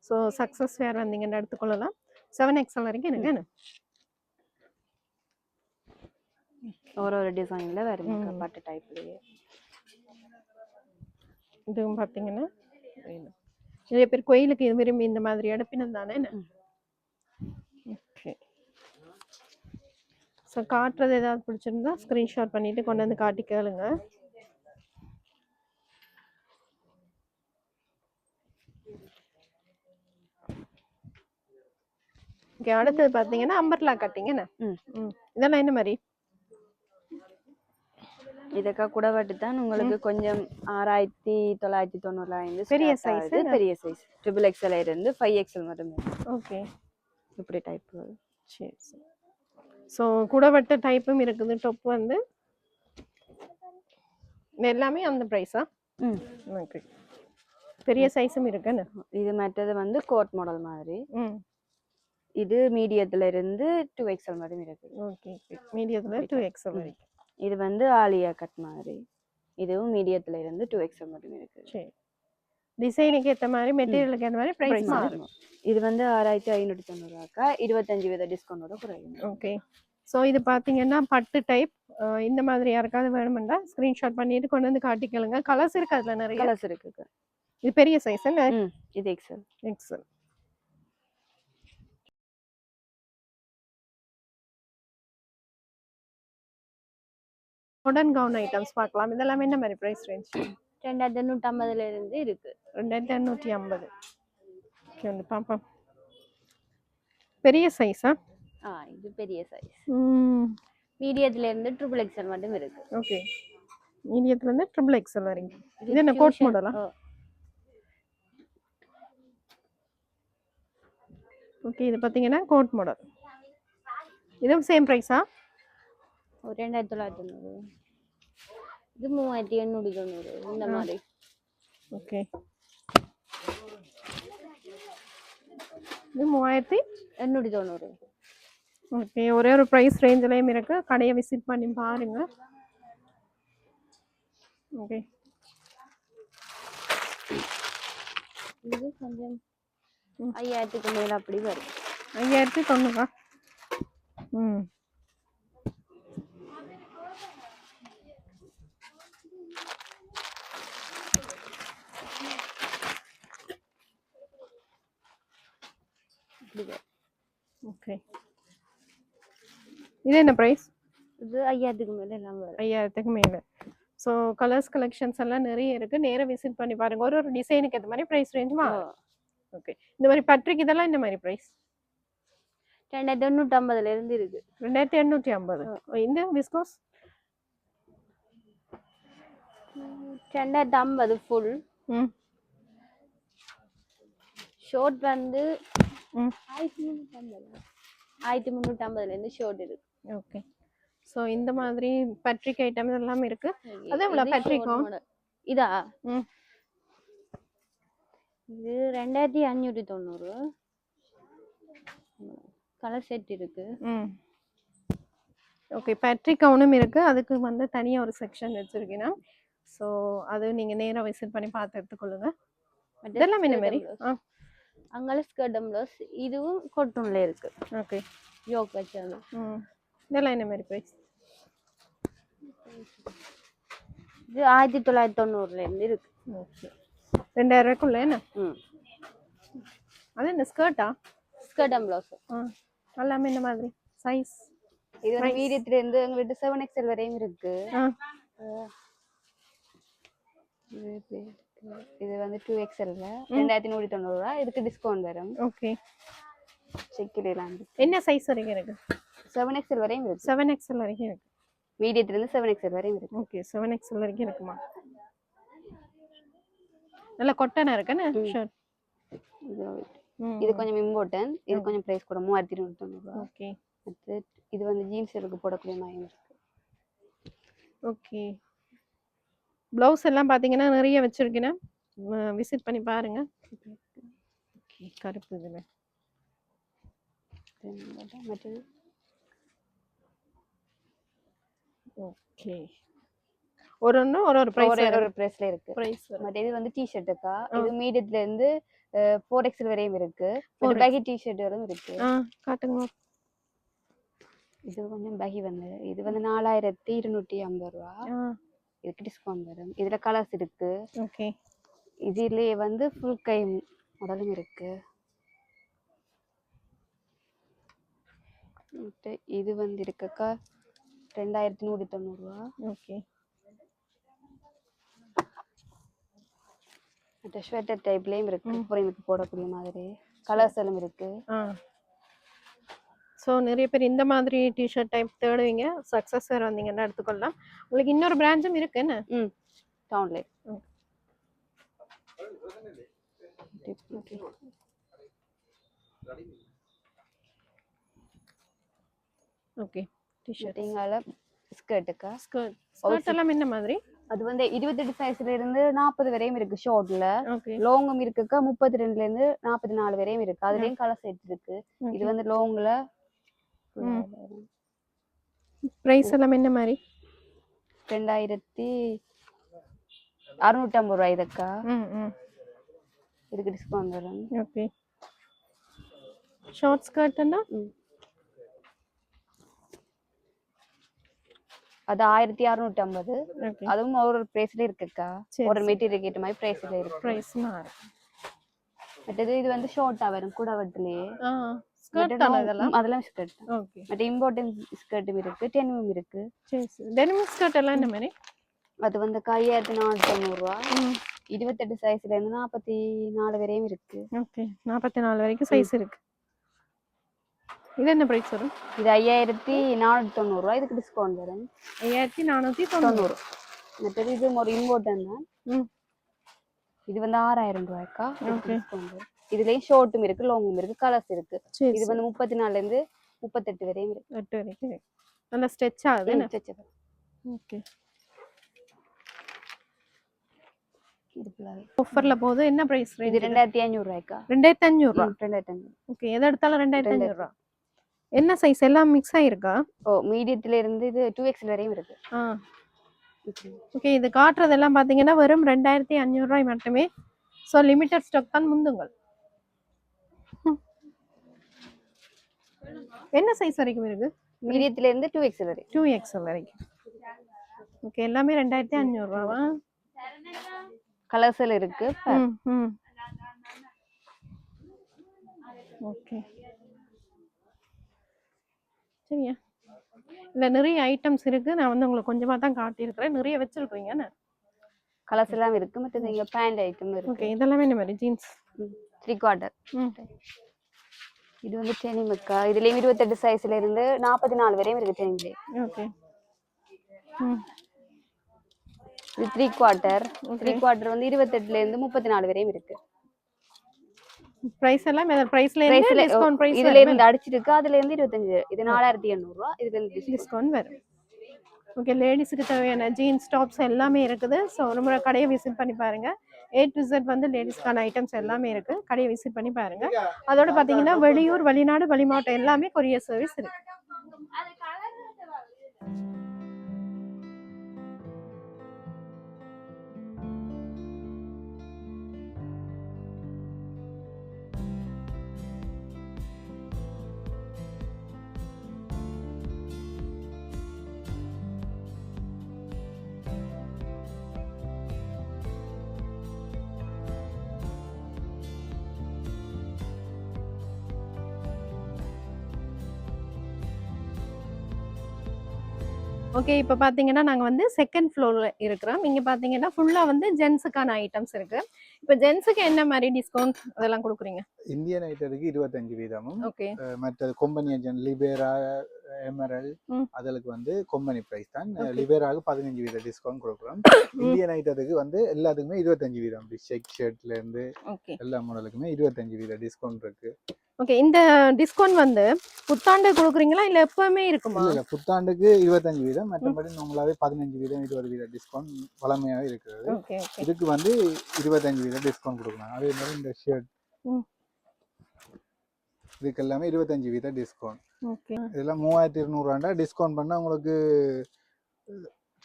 ஸோ சக்ஸஸ் வேர் வந்தீங்கன்னு எடுத்துக்கொள்ளலாம். 7XL வரைக்கும் இருக்கு. ஒரு டிசைன்ல வரும் பட்டு டைப்லயே. இதுவும் பார்த்தீங்கன்னா நிறைய பேர் கோயிலுக்கு விரும்பி இந்த மாதிரி எடுப்பினம் தானே. ஓகே, ஸோ காட்டுறது ஏதாவது பிடிச்சிருந்தா ஸ்க்ரீன்ஷாட் பண்ணிட்டு கொண்டு வந்து காட்டி கேளுங்க. ஓகே, அடுத்தது பார்த்தீங்கன்னா அம்பர்லா கட்டிங்கண்ணா. இதெல்லாம் என்ன மாதிரி? இதக்கா கூட வட்டு தான் உங்களுக்கு கொஞ்சம் 6990 பெரிய சைஸ். பெரிய சைஸ் XXL இருந்து 5XL மட்டும். ஓகே, இப்படி டைப். சரி சரி. ஸோ குடவட்ட டைப்பும் இருக்குது. டாப் வந்து எல்லாமே அந்த ப்ரைஸா? ஓகே, பெரிய சைஸும் இருக்குன்னு. இது மற்றது வந்து கோட் மாடல் மாதிரி. ம். இது மீடியத்துல இருந்து 2XL மட்டும் இருக்கு. ஓகே. மீடியத்துல 2XL வரைக்கும். இது வந்து ஆலியா கட் மாதிரி. இதுவும் மீடியத்துல இருந்து 2XL மட்டும் இருக்கு. சரி. டிசைனுக்கு ஏத்த மாதிரி மெட்டீரியலுக்கு ஏத்த மாதிரி பிரைஸ் மாறும். இது வந்து 6590 ரூபாய்க்கா 25% டிஸ்கவுண்டோட குறையும். ஓகே. ஸோ இது பார்த்தீங்கன்னா பட்டு டைப். இந்த மாதிரி யாருக்காவது வேணுமெண்டா ஸ்க்ரீன்ஷாட் பண்ணிட்டு கொண்டு வந்து காட்டிக்கலுங்க. கலர்ஸ் இருக்கு, அதுல நிறைய கலர்ஸ் இருக்கு. இது பெரிய சைஸ் இல்ல? இது XL. XL. Modern gown items பார்க்கலாம். இதெல்லாம் என்ன மாதிரி பிரைஸ் ரேஞ்ச்? 2850 இருந்து இருக்கு. 2850. ஓகே, வந்து பாப்போம். பெரிய சைஸா? இது பெரிய சைஸ். மீடியத்துல இருந்து XXL மட்டும் இருக்கு. ஓகே. மீடியத்துல இருந்து XXL வரைக்கும். இது என்ன கோட் மாடலா? ஓகே, இது பாத்தீங்கன்னா கோட் மாடல். இதுவும் சேம் பிரைஸா? 2990. இது 3890 இந்த மாதிரி. ஓகே. இது 3890. ஓகே, ஒரே ஒரு பிரைஸ் ரேஞ்சிலையும் இருக்கு. கடையை விசிட் பண்ணி பாருங்க. ஓகே. இது கொஞ்சம் 5000க்கு மேல அப்படி வரும். 5090. ம். ஓகே. இது என்ன பிரைஸ்? இது 5000க்கு மேல எல்லாம் வரும். 5000க்கு மேல. ஸோ கலர்ஸ் கலெக்ஷன்ஸ் எல்லாம் நிறைய இருக்கு. நேரா விசிட் பண்ணி பாருங்க. ஒரு ஒரு டிசைனுக்கு ஏற்ற மாதிரி பிரைஸ் ரேஞ்ச் மாறும். ஓகே. இந்த மாதிரி பட்ரிக் இதெல்லாம் இந்த மாதிரி பிரைஸ் 2850 இருந்து இருக்கு. 2850. இந்த விஸ்கோஸ் 2850 ஃபுல். ஷார்ட் வந்து 1350 இருந்து ஷார்ட் இருக்கு. ஓகே. ஸோ இந்த மாதிரி பட்ரிக் ஐட்டம் எல்லாம் இருக்கு. அது எவ்வளவு பட்ரிக்கும்? இதா இது 2590. கலர் செட் இருக்கு. ஓகே. பட்ரிக் கவுனும் இருக்கு. அதுக்கு வந்து தனியா ஒரு செக்ஷன் வச்சிருக்கேன். ஸோ அது நீங்க நேரா விசிட் பண்ணி பார்த்து எடுத்துக்கொள்ளுங்க. இதெல்லாம் என்ன மாதிரி? அங்கல ஸ்கர்ட் ப்ளவுஸ். இதுவும் காட்டன்ல இருக்கு. ஓகே. யோக் வச்சது. இதெல்லாம் என்ன மாதிரி பிரைஸ்? இது 1990 இருந்து இருக்கு. ஓகே. 2000 ரூபாய்க்குள்ள என்ன? அது என்ன ஸ்கர்ட்டா? Skirt blouse. எல்லாமே இந்த மாதிரி சைஸ். இது வந்து மீடியத்துல இருந்து எங்களுக்கு 7XL வரையும் இருக்கு. இது வந்து 2XL 2190 ரூபா. இதுக்கு டிஸ்கவுண்ட் வரும். ஓகே. செக்கிடலாம். என்ன சைஸ் வரைக்கும் இருக்கு? 7XL வரையும் இருக்கு. 7XL வரைக்கும் இருக்கு. மீடியத்துல இருந்து 7XL வரையும் இருக்கு. ஓகே. 7XL வரைக்கும் இருக்குமா? நல்ல கொட்டனா இருக்குன்னு ஷர்ட். இது கொஞ்சம் இம்பார்ட்டன்ட். இது கொஞ்சம் பிரைஸ் கூட 3290 ரூபா. ஓகே. இது வந்து ஜீன்ஸ்க்கு போடக்கூடிய மாதிரி இருக்கு. ஓகே. ப்ளவுஸ் எல்லாம் பாத்தீங்கன்னா நிறைய வச்சிருக்கேன். விசிட் பண்ணி பாருங்க. ஓகே. கருப்பு இதுல. ஓகே. ஒரு ஒரு பிரைஸ்ல இருக்கு. பிரைஸ் பட் இது வந்து டி-ஷர்ட்டுக்கா. இது மீடியத்துல இருந்து 4XL வரையும் இருக்கு. பட் பேகி டி-ஷர்ட் வரையும் இருக்கு. காட்டுங்க. இது கொஞ்சம் பேகி வந்து இது வந்து 4250 ரூபா. இதுக்கு டிஸ்கவுண்ட் வரும். இதுல கலர்ஸ் இருக்கு. ஓகே. இதுலயே வந்து ஃபுல் கை மாடலும் இருக்கு. இது வந்து இருக்கக்கா 2190 ரூபா. ஓகே. மற்ற ஸ்வெட்டர் டைப்லயும் இருக்கு. புறைங்களுக்கு போடக்கூடிய மாதிரி கலர்ஸ் எல்லாம் இருக்கு. ஸோ நிறைய பேர் இந்த மாதிரி டிஷர்ட் டைப் தேடுவீங்க. சக்ஸஸ் வேறு வந்தீங்கன்னா எடுத்துக்கொள்ளலாம். உங்களுக்கு இன்னொரு பிரான்ச்சும் இருக்கு என்ன? டவுன்ல. ஓகே. டிஷர்ட் இங்கால ஸ்கர்ட்டுக்கா. ஸ்கர்ட் எல்லாம் என்ன மாதிரி? அது வந்து 28 சைஸ்ல இருந்து 40 வரையும் இருக்கு ஷார்ட்ல. ஓகே லாங்கும் இருக்குக்கா 32ல இருந்து 44 வரையும் இருக்கு. அதுலயும் கலர் செட் இருக்கு. இது வந்து லாங்ல பிரைஸ் எல்லாம் என்ன மாதிரி? 2650 ரூபாய் இதுக்கா. இதுக்கு டிஸ்கவுண்ட் வரும். ஓகே ஷார்ட் ஸ்கர்ட்னா அது 1650. ஓகே அதுவும் ஒரு பிரைஸ்ல இருக்குக்கா. ஒரு மெட்டீரியல் கேட்ட மாதிரி பிரைஸ்ல இருக்கு. பிரைஸ் மாறு. மற்றது இது வந்து ஷார்ட்டா வரும் கூட வட்டலையே. ஸ்கர்ட் தான இதெல்லாம்? அதெல்லாம் ஸ்கர்ட். ஓகே மற்ற இம்பார்ட்டன்ட் ஸ்கர்ட்டும் இருக்கு, டெனிமும் இருக்கு. சரி சரி. டெனிம் ஸ்கர்ட் எல்லாம் என்ன மாதிரி? அது வந்து 5490 ரூபாய். 28 சைஸ்ல இருந்து 44 வரையும் இருக்கு. ஓகே 44 வரைக்கும் சைஸ் இருக்கு. இது என்ன பிரைஸ் வரும்? இது 5490 ரூபாய். இதுக்கு டிஸ்கவுண்ட் வரும். 5490. மற்றது இது ஒரு இம்பார்ட்டன் தான். இது வந்து 6000 ரூபாய்க்கா. டிஸ்கவுண்ட் வரும். இதுலயும் ஷார்ட்டும் இருக்கு, லாங்கும் இருக்கு, கலர்ஸ் இருக்கு. இது வந்து 34ல இருந்து 38 வரையும் இருக்கு. 8 வரைக்கும் இருக்கு. நல்ல ஸ்ட்ரெச் ஆகுது என்ன? ஓகே. ஆஃபர்ல போகுது. என்ன பிரைஸ் ரேஞ்ச்? இது 2500 ரூபாய்க்கா. 2500 ரூபாய். 2500. ஓகே எதை எடுத்தாலும் 2500 ரூபாய். என்ன சைஸ் எல்லாம் மிக்ஸ் ஆயிருக்கா? மீடியத்துல இருந்து இது 2XL வரையும் இருக்கு. ஓகே இது காட்டுறதெல்லாம் பாத்தீங்கன்னா வெறும் 2500 ரூபாய் மட்டுமே. ஸோ லிமிட்டட் ஸ்டாக் தான் முந்துங்கள். என்ன சைஸ் வரைக்கும் இருக்கு? மீடியத்துல இருந்து 2XL வரை. 2XL வரைக்கும். ஓகே எல்லாமே 2500 ரூபாவா? கலர்ஸ்ல இருக்கு. ஓகே சரியா. இல்ல நிறைய ஐட்டம்ஸ் இருக்கு. நான் வந்து உங்களுக்கு கொஞ்சமா தான் காட்டியிருக்கிறேன். நிறைய வச்சிருக்கீங்க என்ன? கலர்ஸ் எல்லாம் இருக்கு. மற்ற இங்க பேண்ட் ஐட்டம் இருக்கு. ஓகே இதெல்லாம் என்ன மாதிரி? ஜீன்ஸ் 3/4. இது வந்து டெனிமுக்கா. இதுலயும் 28 சைஸ்ல இருந்து 44 வரையும் இருக்கு டெனிம்ல. ஓகே இது 3/4. 3/4 வந்து 28ல இருந்து 34 வரையும் இருக்கு. பிரைஸ் எல்லாம் பிரைஸ்ல இருந்து டிஸ்கவுண்ட் பிரைஸ் இதுல இருந்து அடிச்சிருக்கு. அதுல இருந்து 25. இது 4800 ரூபாய். இதுல இருந்து டிஸ்கவுண்ட் வரும். ஓகே லேடிஸ்க்கு தேவையான ஜீன்ஸ் டாப்ஸ் எல்லாமே இருக்குது. ஸோ ஒரு முறை கடையை விசிட் பண்ணி பாருங்க. A to Z வந்து லேடிஸ்க்கான ஐட்டம்ஸ் எல்லாமே இருக்கு. கடையை விசிட் பண்ணி பாருங்க. அதோட பாத்தீங்கன்னா வெளியூர், வெளிநாடு, வெளிமாவட்டம் எல்லாமே கொரியர் சர்வீஸ் இருக்கு. ஓகே இப்போ பார்த்தீங்கன்னா நாங்கள் வந்து செகண்ட் ஃப்ளோரில் இருக்கிறோம். இங்கே பார்த்தீங்கன்னா ஃபுல்லாக வந்து ஜென்ஸுக்கான ஐட்டம்ஸ் இருக்கு. இப்போ ஜென்ஸுக்கு என்ன மாதிரி டிஸ்கவுண்ட் அதெல்லாம் கொடுக்குறீங்க? இந்தியன் ஐட்டத்துக்கு 25%. ஓகே மற்ற கொம்பனி ஏஜென்ட் லிபேரா, எமரல் அதுக்கு வந்து கொம்பனி பிரைஸ் தான். லிபேராவுக்கு 15% டிஸ்கவுண்ட் கொடுக்குறோம். இந்தியன் ஐட்டத்துக்கு வந்து எல்லாத்துக்குமே 25%. செக் ஷர்ட்ல இருந்து எல்லா மாடலுக்குமே 25% டிஸ்கவுண்ட் இருக்கு. ஓகே இந்த டிஸ்கவுண்ட் வந்து புத்தாண்டு கொடுக்குறீங்களா இல்ல எப்பவுமே இருக்குமா? இல்ல புத்தாண்டுக்கு 25%, மற்றபடி நம்மளாவே 15%, 20% டிஸ்கவுண்ட் வளமையாவே இருக்குது. இதுக்கு வந்து 25% டிஸ்கவுண்ட் கொடுக்கலாம். அதே மாதிரி இந்த ஷர்ட் இதுக்கு எல்லாமே 25% டிஸ்கவுண்ட். இதெல்லாம் 3200 டிஸ்கவுண்ட் பண்ணா உங்களுக்கு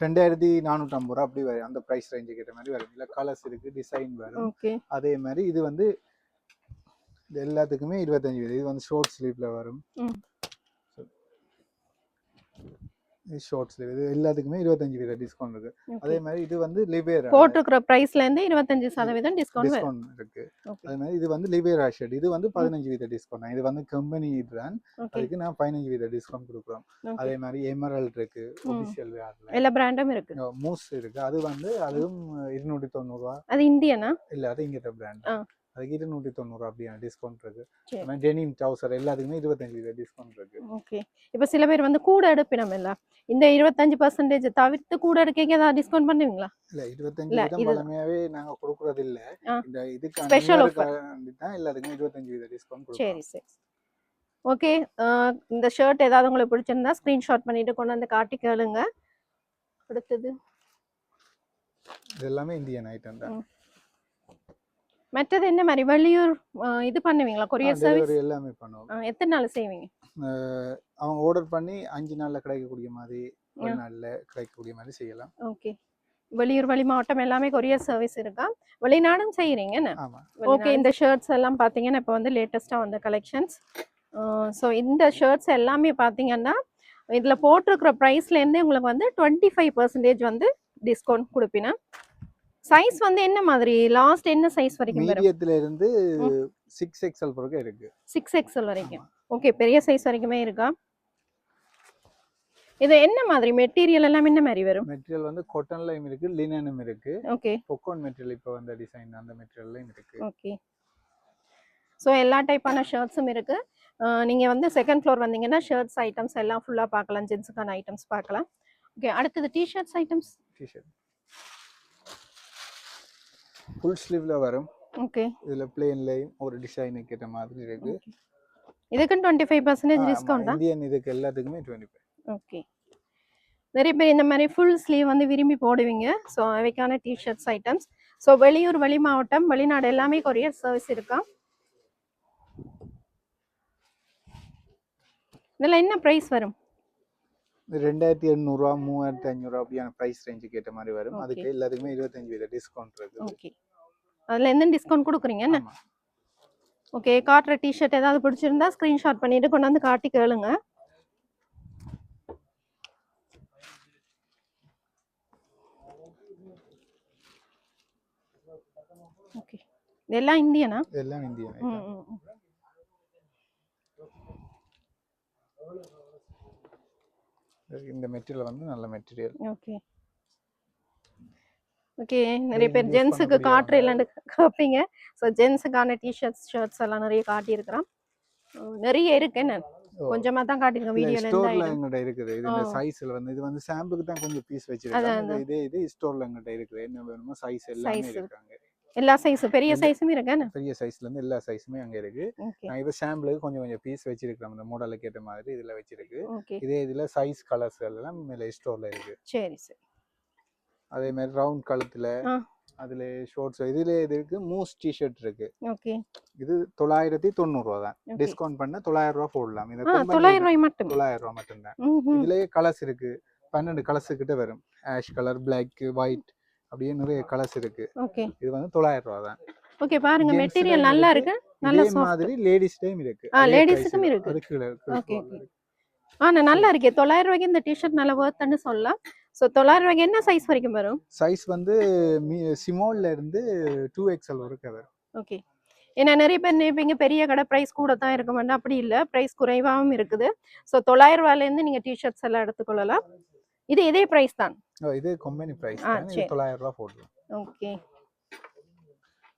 2450 ரூபா அப்படி வரும். அந்த பிரைஸ் ரேஞ்சு கிட்ட மாதிரி வரும். இல்ல கலர்ஸ் இருக்கு, டிசைன் வரும். அதே மாதிரி இது வந்து எல்லாத்துக்குமே 25%. இது வந்து ஷார்ட் ஸ்லீவ்ல வரும். ஷார்ட் ஸ்லீவ் இது எல்லாத்துக்குமே 25% டிஸ்கவுண்ட் இருக்கு. அதே மாதிரி இது வந்து லிபேரா போட்டுக்கிற பிரைஸ்ல இருந்து 25% டிஸ்கவுண்ட் இருக்கு. அதே மாதிரி இது வந்து லிபேரா ஷர்ட். இது வந்து 15% டிஸ்கவுண்ட். இது வந்து கம்பெனி பிராண்ட். அதுக்கு நான் 15% டிஸ்கவுண்ட் கொடுக்குறோம். அதே மாதிரி எமரல்ட் இருக்கு, ஆபீஷியல் வேர்ல எல்லா பிராண்டும் இருக்கு. மூஸ் இருக்கு. அது வந்து அதுவும் 290 ரூபாய். அது இந்தியனா? இல்ல அது இங்கத பிராண்ட். அதுக்கு 290 ரூபாய் அப்படியே டிஸ்கவுண்ட் இருக்கு. நம்ம டெனிம் ட்ரவுசர் எல்லாத்துக்குமே 25% டிஸ்கவுண்ட் இருக்கு. ஓகே இப்போ சில பேர் வந்து கூட எடுப்பினம் இல்ல, இந்த 25% தவிர்த்து கூட எடுக்கீங்க ஏதாவது டிஸ்கவுண்ட் பண்ணுவீங்களா? இல்ல 25% வளமையாவே நாங்க கொடுக்கறது இல்ல. இந்த இதுக்கு ஸ்பெஷல் ஆஃபர் தான் எல்லாத்துக்குமே 25% டிஸ்கவுண்ட் கொடுக்கிறோம். சரி சரி ஓகே. இந்த ஷர்ட் ஏதாவது உங்களுக்கு பிடிச்சிருந்தா ஸ்கிரீன்ஷாட் பண்ணிட்டு கொண்டு வந்து காட்டி கேளுங்க. அடுத்தது இது எல்லாமே இந்தியன் ஐட்டம் தான். மற்றது என்ன மாதிரி வெளியூர் இது பண்ணுவீங்களா கொரியர் சர்வீஸ்? டெலிவரி எல்லாமே பண்ணுவோம். எத்தனை நாள் செய்வீங்க? அவங்க ஆர்டர் பண்ணி 5 நாள்ல கிடைக்கக்கூடிய மாதிரி, 1 நாள்ல கிடைக்கக்கூடிய மாதிரி செய்யலாம். ஓகே. வெளியூர் வெளி மாவட்டம் எல்லாமே கொரியர் சர்வீஸ் இருக்கா? வெளிநாடும் செய்யறீங்க என்ன? ஆமா. ஓகே. இந்த ஷர்ட்ஸ் எல்லாம் பாத்தீங்கன்னா இப்போ வந்து லேட்டஸ்டா வந்த கலெக்ஷன்ஸ். ஸோ இந்த ஷர்ட்ஸ் எல்லாமே பாத்தீங்கன்னா இதுல போட்டிருக்கிற ப்ரைஸ்ல இருந்து உங்களுக்கு வந்து 25% வந்து டிஸ்கவுண்ட் கொடுப்பீங்க. சைஸ் வந்து என்ன மாதிரி லாஸ்ட் என்ன சைஸ் வரைக்கும் வரும்? மீடியத்துல இருந்து 6XL வரைக்கும் இருக்கு. 6XL வரைக்கும். ஓகே. பெரிய சைஸ் வரைக்குமே இருக்கா? இது என்ன மாதிரி மெட்டீரியல் எல்லாம் என்ன மாதிரி வரும்? மெட்டீரியல் வந்து காட்டன்லயும் இருக்கு, லினனும் இருக்கு. ஓகே. பொக்கோன் மெட்டீரியல் இப்போ வந்த டிசைன் அந்த மெட்டீரியல்லையும் இருக்கு. ஓகே. ஸோ எல்லா டைப்பான ஷர்ட்ஸும் இருக்கு. நீங்க வந்து செகண்ட் ஃப்ளோர் வந்தீங்கன்னா ஷர்ட்ஸ் ஐட்டம்ஸ் எல்லாம் ஃபுல்லா பார்க்கலாம். ஜென்ஸுக்கான ஐட்டம்ஸ் பார்க்கலாம். ஓகே. அடுத்தது டிஷர்ட்ஸ் ஐட்டம்ஸ். டிஷர்ட் ஃபுல் ஸ்லீவ்ல வரும். ஓகே. இதுல பிளேன்லயும் ஒரு டிசைனுக்கு ஏற்ற மாதிரி இருக்கு. இதுக்கு 25% டிஸ்கவுண்ட் தான். இந்தியன் இதுக்கு எல்லாத்துக்குமே 25. ஓகே. நிறைய பேர் இந்த மாதிரி ஃபுல் ஸ்லீவ் வந்து விரும்பி போடுவீங்க. ஸோ அவைக்கான டிஷர்ட்ஸ் ஐட்டம்ஸ். ஸோ வெளியூர் வெளி மாவட்டம் வெளிநாடு எல்லாமே கொரியர் சர்வீஸ் இருக்கா? இதில் என்ன ப்ரைஸ் வரும்? 2800 ரூபா 3500 அப்படியான பிரைஸ் ரேஞ்சுக்கு ஏற்ற மாதிரி வரும். அதுக்கு எல்லாத்துக்குமே 25% டிஸ்கவுண்ட் இருக்கு. ஓகே. அதுல என்ன டிஸ்கவுண்ட் கொடுக்குறீங்க என்ன? ஓகே. காட்டுற டிஷர்ட் ஏதாவது பிடிச்சிருந்தா ஸ்கிரீன்ஷாட் பண்ணிட்டு கொண்டாந்து காட்டி கேளுங்க. ஓகே. இதெல்லாம் இந்தியனா? எல்லாம் இந்தியன். இந்த மெட்டீரியல் வந்து நல்ல மெட்டீரியல். ஓகே. ஓகே. நிறைய பேர் ஜென்ஸுக்கு காட்டுற இல்லைன்னு கேட்பீங்க. ஸோ ஜென்ஸுக்கான டிஷர்ட்ஸ் ஷர்ட்ஸ் எல்லாம் நிறைய காட்டியிருக்கிறோம். நிறைய இருக்கு. என்ன கொஞ்சமா தான் காட்டிருக்கேன் வீடியோல. ஸ்டோர்ல எங்கட இருக்குது. இது இந்த சைஸ்ல வந்து இது வந்து சாம்பிளுக்கு தான் கொஞ்சம் பீஸ் வச்சிருக்காங்க. இது ஸ்டோர்ல எங்கட இருக்குது. என்ன வேணுமோ சைஸ் எல்லாமே இருக்காங்க. எல்லா சைஸும் பெரிய சைஸும் இருக்கு. பெரிய சைஸ்ல இருந்து எல்லா சைஸுமே அங்க இருக்கு. நான் இப்ப சாம்பிளுக்கு கொஞ்சம் பீஸ் வச்சிருக்கேன். அந்த மாடலுக்கு ஏற்ற மாதிரி இதுல வச்சிருக்கு. இதே இதுல சைஸ் கலர்ஸ் எல்லாம் மேல ஸ்டோர்ல இருக்கு. சரி சரி. அதே மாதிரி ரவுண்ட் கழுத்துல அதுல ஷார்ட்ஸ் இதுல இது இருக்கு. மூஸ் டி-ஷர்ட் இருக்கு. ஓகே. இது 990 ரூபாய் தான். டிஸ்கவுண்ட் பண்ண 900 ரூபாய் போடலாம். இது 900 ரூபாய் மட்டும். 900 ரூபாய் மட்டும் தான். இதுலயே கலர்ஸ் இருக்கு. 12 கலர்ஸ் கிட்ட வரும். ஆஷ் கலர், Black, White அப்படியே நிறைய கலர்ஸ் இருக்கு. ஓகே. இது வந்து 900 ரூபாய் தான். ஓகே. பாருங்க மெட்டீரியல் நல்லா இருக்கு. நல்ல சாஃப்ட். மாதிரி லேடீஸ் டைம் இருக்கு. லேடீஸ்க்கும் இருக்கு. Okay okay. நல்லா இருக்கு. 900 ரூபாய்க்கு இந்த டி-ஷர்ட் நல்ல வர்த்ன்னு சொல்லலாம். சோ 900 ரூபாய்க்கு என்ன சைஸ் வரைக்கும் வரும்? சைஸ் வந்து ஸ்மால்ல இருந்து 2XL வரைக்கும் வரும். ஓகே. ஏன்னா நிறைய பேர் நினைப்பீங்க பெரிய கடை பிரைஸ் கூட தான் இருக்க மாட்டேன். அப்படி இல்லை, பிரைஸ் குறைவாகவும் இருக்குது. ஸோ 900 ரூபாயிலேருந்து நீங்கள் டிஷர்ட்ஸ் எல்லாம் எடுத்துக்கொள்ளலாம். இது இதே பிரைஸ் தான். இது கம்பெனி பிரைஸ் தான். 900 ரூபாய் போடலாம். ஓகே.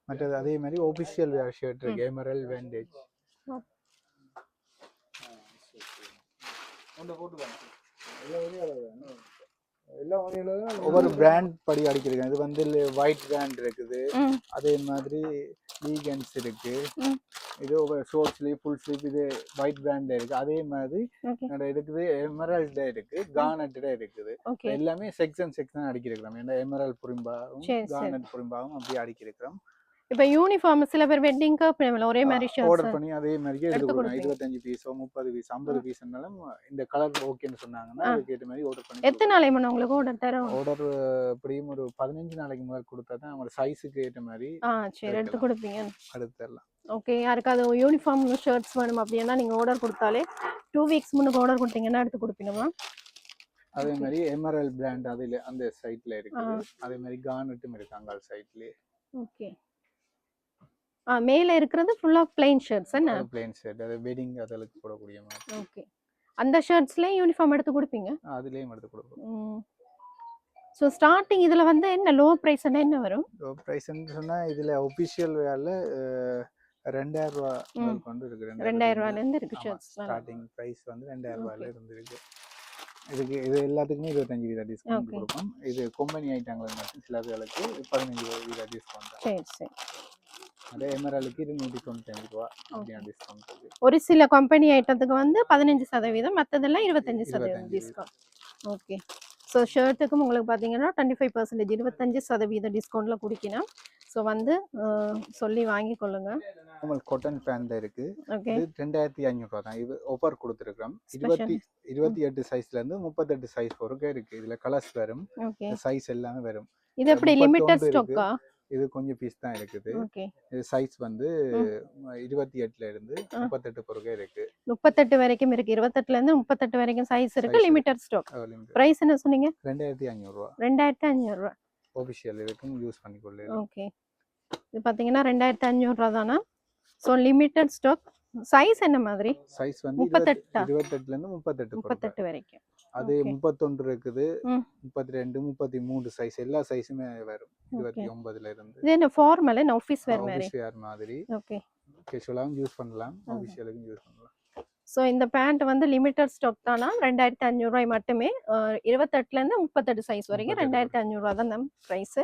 மற்றது அதே மாதிரி ஒபிஷியல் வேர் ஷர்ட் இருக்கு. எமரல்ட் வெண்டேஜ் ஒவ்வொரு பிராண்ட் படி அடிக்கிறேன். இது வந்து ஒயிட் பிராண்ட் இருக்குது. அதே மாதிரி வீகன்ஸ் இருக்கு. இது ஒவ்வொரு ஷார்ட் ஸ்லீவ், ஃபுல் ஸ்லீவ் இது ஒயிட் பிராண்ட்ல இருக்கு. அதே மாதிரி இருக்குது எமரல்ட் இருக்கு, கார்னட் இருக்குது. எல்லாமே செக்ஷன் அடிக்கிறோம். ஏன்னா எமரல்ட் புரிம்பாவும் கார்னட் புரிம்பாவும் அப்படியே அடிக்கிறோம். இப்ப யூனிஃபார்ம் சில பேர் வெட்டிங்க்கு ஒரே மாதிரி ஷர்ட்ஸ் ஆர்டர் பண்ணி அதே மாதிரி எடுத்துக்கலாம். 25 பீஸோ 30 பீஸ் 50 பீஸ்னாலும் இந்த கலர் ஓகேன்னு சொன்னாங்கன்னா அதுக்கு ஏற்ற மாதிரி ஆர்டர் பண்ணி. எத்தனை நாளைக்கு முன்ன உங்களுக்கு ஆர்டர் தரோம்? ஆர்டர் எப்படியும் ஒரு 15 நாளைக்கு முதல் கொடுத்தா தான் நம்ம சைஸுக்கு ஏற்ற மாதிரி சரி எடுத்து கொடுப்பீங்க. அடுத்தலாம். ஓகே. யாருக்காவது யூனிஃபார்ம் ஷர்ட்ஸ் வேணும் அப்படின்னா நீங்க ஆர்டர் கொடுத்தாலே 2 வீக்ஸ் முன்னுக்கு ஆர்டர் கொடுத்தீங்கன்னா எடுத்து கொடுப்பீங்கம்மா. அதே மாதிரி எமரல்ட் பிராண்ட் அதுல அந்த சைட்ல இருக்கு. அதே மாதிரி கார்னட்டும் இருக்கு அங்க சைட்லயே. ஓகே. மேல இருக்குறது ஃபுல்லா ப்ளைன் ஷர்ட்ஸ் என்ன? Plain shirt. அது வெட்டிங் அதலுக்கு போடக்கூடிய மாதிரி. ஓகே. அந்த ஷர்ட்ஸ்லயே யூனிஃபார்ம் எடுத்து கொடுப்பீங்க? அதுலயும் எடுத்து கொடுப்போம். சோ ஸ்டார்டிங் இதுல வந்து என்ன லோ பிரைஸ் என்ன வரும்? லோ பிரைஸ்ன்னு சொன்னா இதுல ஆபீஷியல் வேல 2000 ரூபாய் முதல் கொண்டு இருக்கு. 2000 ரூபாயில இருந்து இருக்கு ஷர்ட்ஸ். ஸ்டார்டிங் பிரைஸ் வந்து 2000 ரூபாயில இருந்து இருக்கு. இதுக்கு இது எல்லாத்துக்குமே 25% டிஸ்கவுண்ட் கொடுப்போம். இது கம்பெனி ஐட்டங்கள் மட்டும் சிலர்களுக்கு 15% டிஸ்கவுண்ட். சரி சரி. அதே எமரலுக்கு 295 ரூபாய் அப்படியே டிஸ்கவுண்ட் இருக்கு. ஒரு சில கம்பெனி ஐட்டத்துக்கு வந்து 15%, மத்ததெல்லாம் 25% டிஸ்கவுண்ட். ஓகே. ஸோ ஷர்ட்டுக்கும் உங்களுக்கு பார்த்தீங்கன்னா 25% 25% டிஸ்கவுண்ட்டில் குடிக்கணும். ஸோ வந்து சொல்லி வாங்கி கொள்ளுங்க. உங்களுக்கு காட்டன் பேண்ட் இருக்கு. ஓகே. இது 2500 ரூபா தான். இது ஆஃபர் கொடுத்துருக்கோம். 28 சைஸ்ல இருந்து 38 சைஸ் வரைக்கும் இருக்கு. இதுல கலர்ஸ் வரும். ஓகே. சைஸ் எல்லாமே வரும். இது எப்படி லிமிட்டட் ஸ்டாக்கா? இது கொஞ்சம் பீஸ் தான் இருக்குது. ஓகே. இது சைஸ் வந்து 28ல இருந்து 38 வரைக்கும் இருக்கு. 38 வரைக்கும் இருக்கு. 28ல இருந்து 38 வரைக்கும் சைஸ் இருக்கு. Limited stock. பிரைஸ் என்ன சொன்னீங்க? 2500 ரூபா. 2500 ரூபா. ஆபீஷியல் இருக்கும், யூஸ் பண்ணிக்கொள்ளு. ஓகே. இது பாத்தீங்கன்னா 2500 ரூபா தானா? So limited stock. சைஸ் என்ன மாதிரி? சைஸ் வந்து 28 28ல இருந்து 38 வரைக்கும். அது 31 இருக்குது, 32, 33 சைஸ் எல்லா சைஸுமே வரும். 29ல இருந்து. இது என்ன ஃபார்மல் என்ன ஆபீஸ் வேர் மாதிரி? ஆபீஸ் வேர் மாதிரி. ஓகே. கேஷுவலாவும் யூஸ் பண்ணலாம், ஆபீஷியலுக்கும் யூஸ் பண்ணலாம். ஸோ இந்த பேண்ட் வந்து லிமிட்டட் ஸ்டாக் தானா? 2500 ரூபாய் மட்டுமே. 28ல இருந்து 38 சைஸ் வரைக்கும் 2500 ரூபா தான் நம்ம ப்ரைஸ்.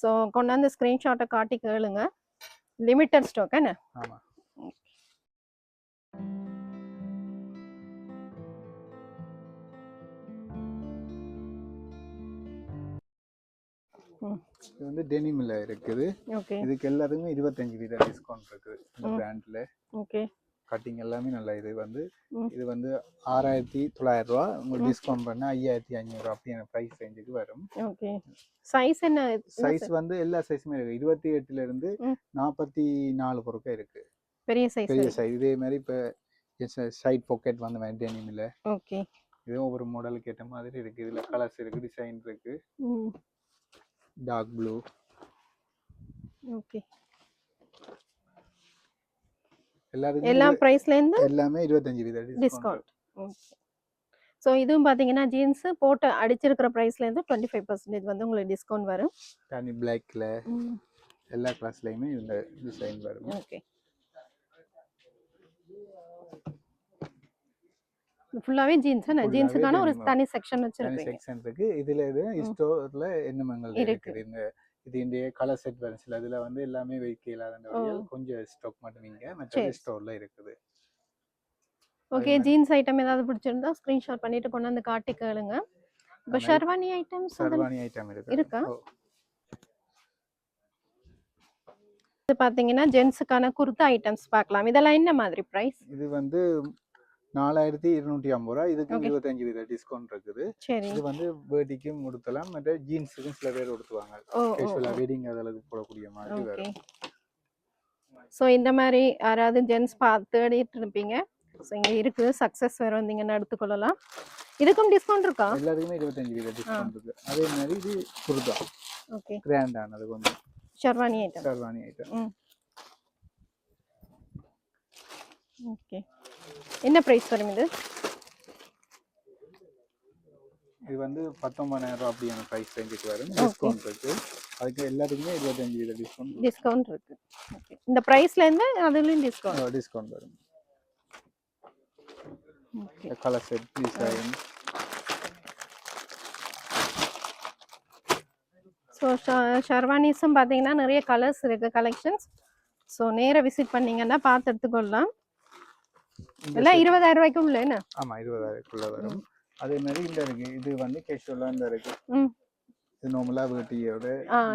ஸோ கொண்டாந்து ஸ்க்ரீன்ஷாட்டை காட்டி கேளுங்க. லிமிட்டட் ஸ்டாக் என்ன? ஆமா. இது வந்து டெனிம்ல இருக்குது. ஓகே. இதுக்கு எல்லாத்துக்குமே 25% டிஸ்கவுண்ட் இருக்குது இந்த பிராண்ட்ல. ஓகே. கட்டிங் எல்லாமே நல்லா. இது வந்து 6900 ரூபா. உங்களுக்கு டிஸ்கவுண்ட் பண்ணா 5500 அப்படியான பிரைஸ் ரேஞ்சுக்கு வரும். ஓகே. சைஸ் என்ன? சைஸ் வந்து எல்லா சைஸுமே இருக்கு. 28ல இருந்து 44 வரைக்கும் இருக்கு. பெரிய சைஸ். பெரிய சைஸ். இதே மாதிரி இப்ப சைட் பாக்கெட் வந்து டெனிம்ல. ஓகே. இது ஒவ்வொரு மாடலுக்கு ஏற்ற மாதிரி இருக்கு. இதுல கலர்ஸ் இருக்கு, டிசைன் இருக்கு. Dark blue. ஓகே. எல்லா பிரைஸ்ல இருந்து எல்லாமே 25% டிஸ்கவுண்ட். ஓகே. சோ இதுவும் பாத்தீங்கன்னா ஜீன்ஸ் போட்டு அடிச்சிருக்கிற பிரைஸ்ல இருந்து 25% வந்து உங்களுக்கு டிஸ்கவுண்ட் வரும். டானி பிளாக்ல எல்லா கிளாஸ்லயுமே இந்த டிசைன் வரும். ஓகே. ஃபுல்லாவே ஜீன்ஸ். ஜீன்ஸ்க்கான ஒரு தனி செக்ஷன் வச்சிருக்கீங்க. தனி செக்ஷன் இருக்கு. இதுல இது ஸ்டோர்ல என்ன மங்கள் இருக்குது. இது இந்த கலர் செட் வரும். சில இதுல வந்து எல்லாமே வைக்கலாத கொஞ்சம் ஸ்டாக் மட்டும் இங்க மற்ற ஸ்டோர்ல இருக்குது. ஓகே. ஜீன்ஸ் ஐட்டம் ஏதாவது பிடிச்சிருந்தா ஸ்கிரீன்ஷாட் பண்ணிட்டு கொண்டு வந்து காட்டி கேளுங்க. இப்போ ஷர்வானி ஐட்டம்ஸ் இருக்கா? இது பாத்தீங்கன்னா ஜென்ஸுக்கான குர்தா ஐட்டம்ஸ் பார்க்கலாம். இதெல்லாம் என்ன மாதிரி பிரைஸ்? இது வந்து 4250 ரூபா. இதுக்கு 25% டிஸ்கவுண்ட் இருக்குது. இது வந்து வேட்டிக்கும் உடுத்தலாம், மற்ற ஜீன்ஸுக்கும் சில பேர் உடுத்துவாங்க. கேஷுவலா வெட்டிங் அதெல்லாம் போடக்கூடிய மாதிரி வரும். ஸோ இந்த மாதிரி யாராவது ஜென்ஸ் தேடிட்டு இருப்பீங்க, ஸோ இங்கே இருக்கு. சக்ஸஸ் வேறு வந்தீங்கன்னா எடுத்துக்கொள்ளலாம். இதுக்கும் டிஸ்கவுண்ட் இருக்கா? எல்லாத்துக்குமே 25% டிஸ்கவுண்ட் இருக்கு. அதே மாதிரி இது குர்தா. ஓகே. கிராண்ட் ஆனது கொஞ்சம். Sherwani item. Sherwani item. Okay. என்ன பிரைஸ் வரும் இது? இது வந்து 19000 ரூபாய் அப்படியான பிரைஸ் ரேஞ்சுக்கு வரும். டிஸ்கவுண்ட் இருக்கு. அதுக்கு எல்லாத்துக்குமே 25% டிஸ்கவுண்ட் இருக்கு. ஓகே. இந்த பிரைஸ்ல இருந்து அதுலயும் டிஸ்கவுண்ட் வரும். Okay. Colour set design. So ஷர்வானிஸும் பார்த்தீங்கன்னா நிறைய கலர்ஸ் இருக்கு, கலெக்ஷன்ஸ். ஸோ நேர விசிட் பண்ணீங்கன்னா பார்த்து எடுத்துக்கொள்ளலாம். எல்லாம் 20000 ரூபாய்க்கு உள்ள என்ன? ஆமா, 20000க்குள்ள வரும். அதே மாதிரி இந்த இருக்கு. இது வந்து கேஷுவலா இந்த இருக்கு. இது நார்மலா வேட்டியோட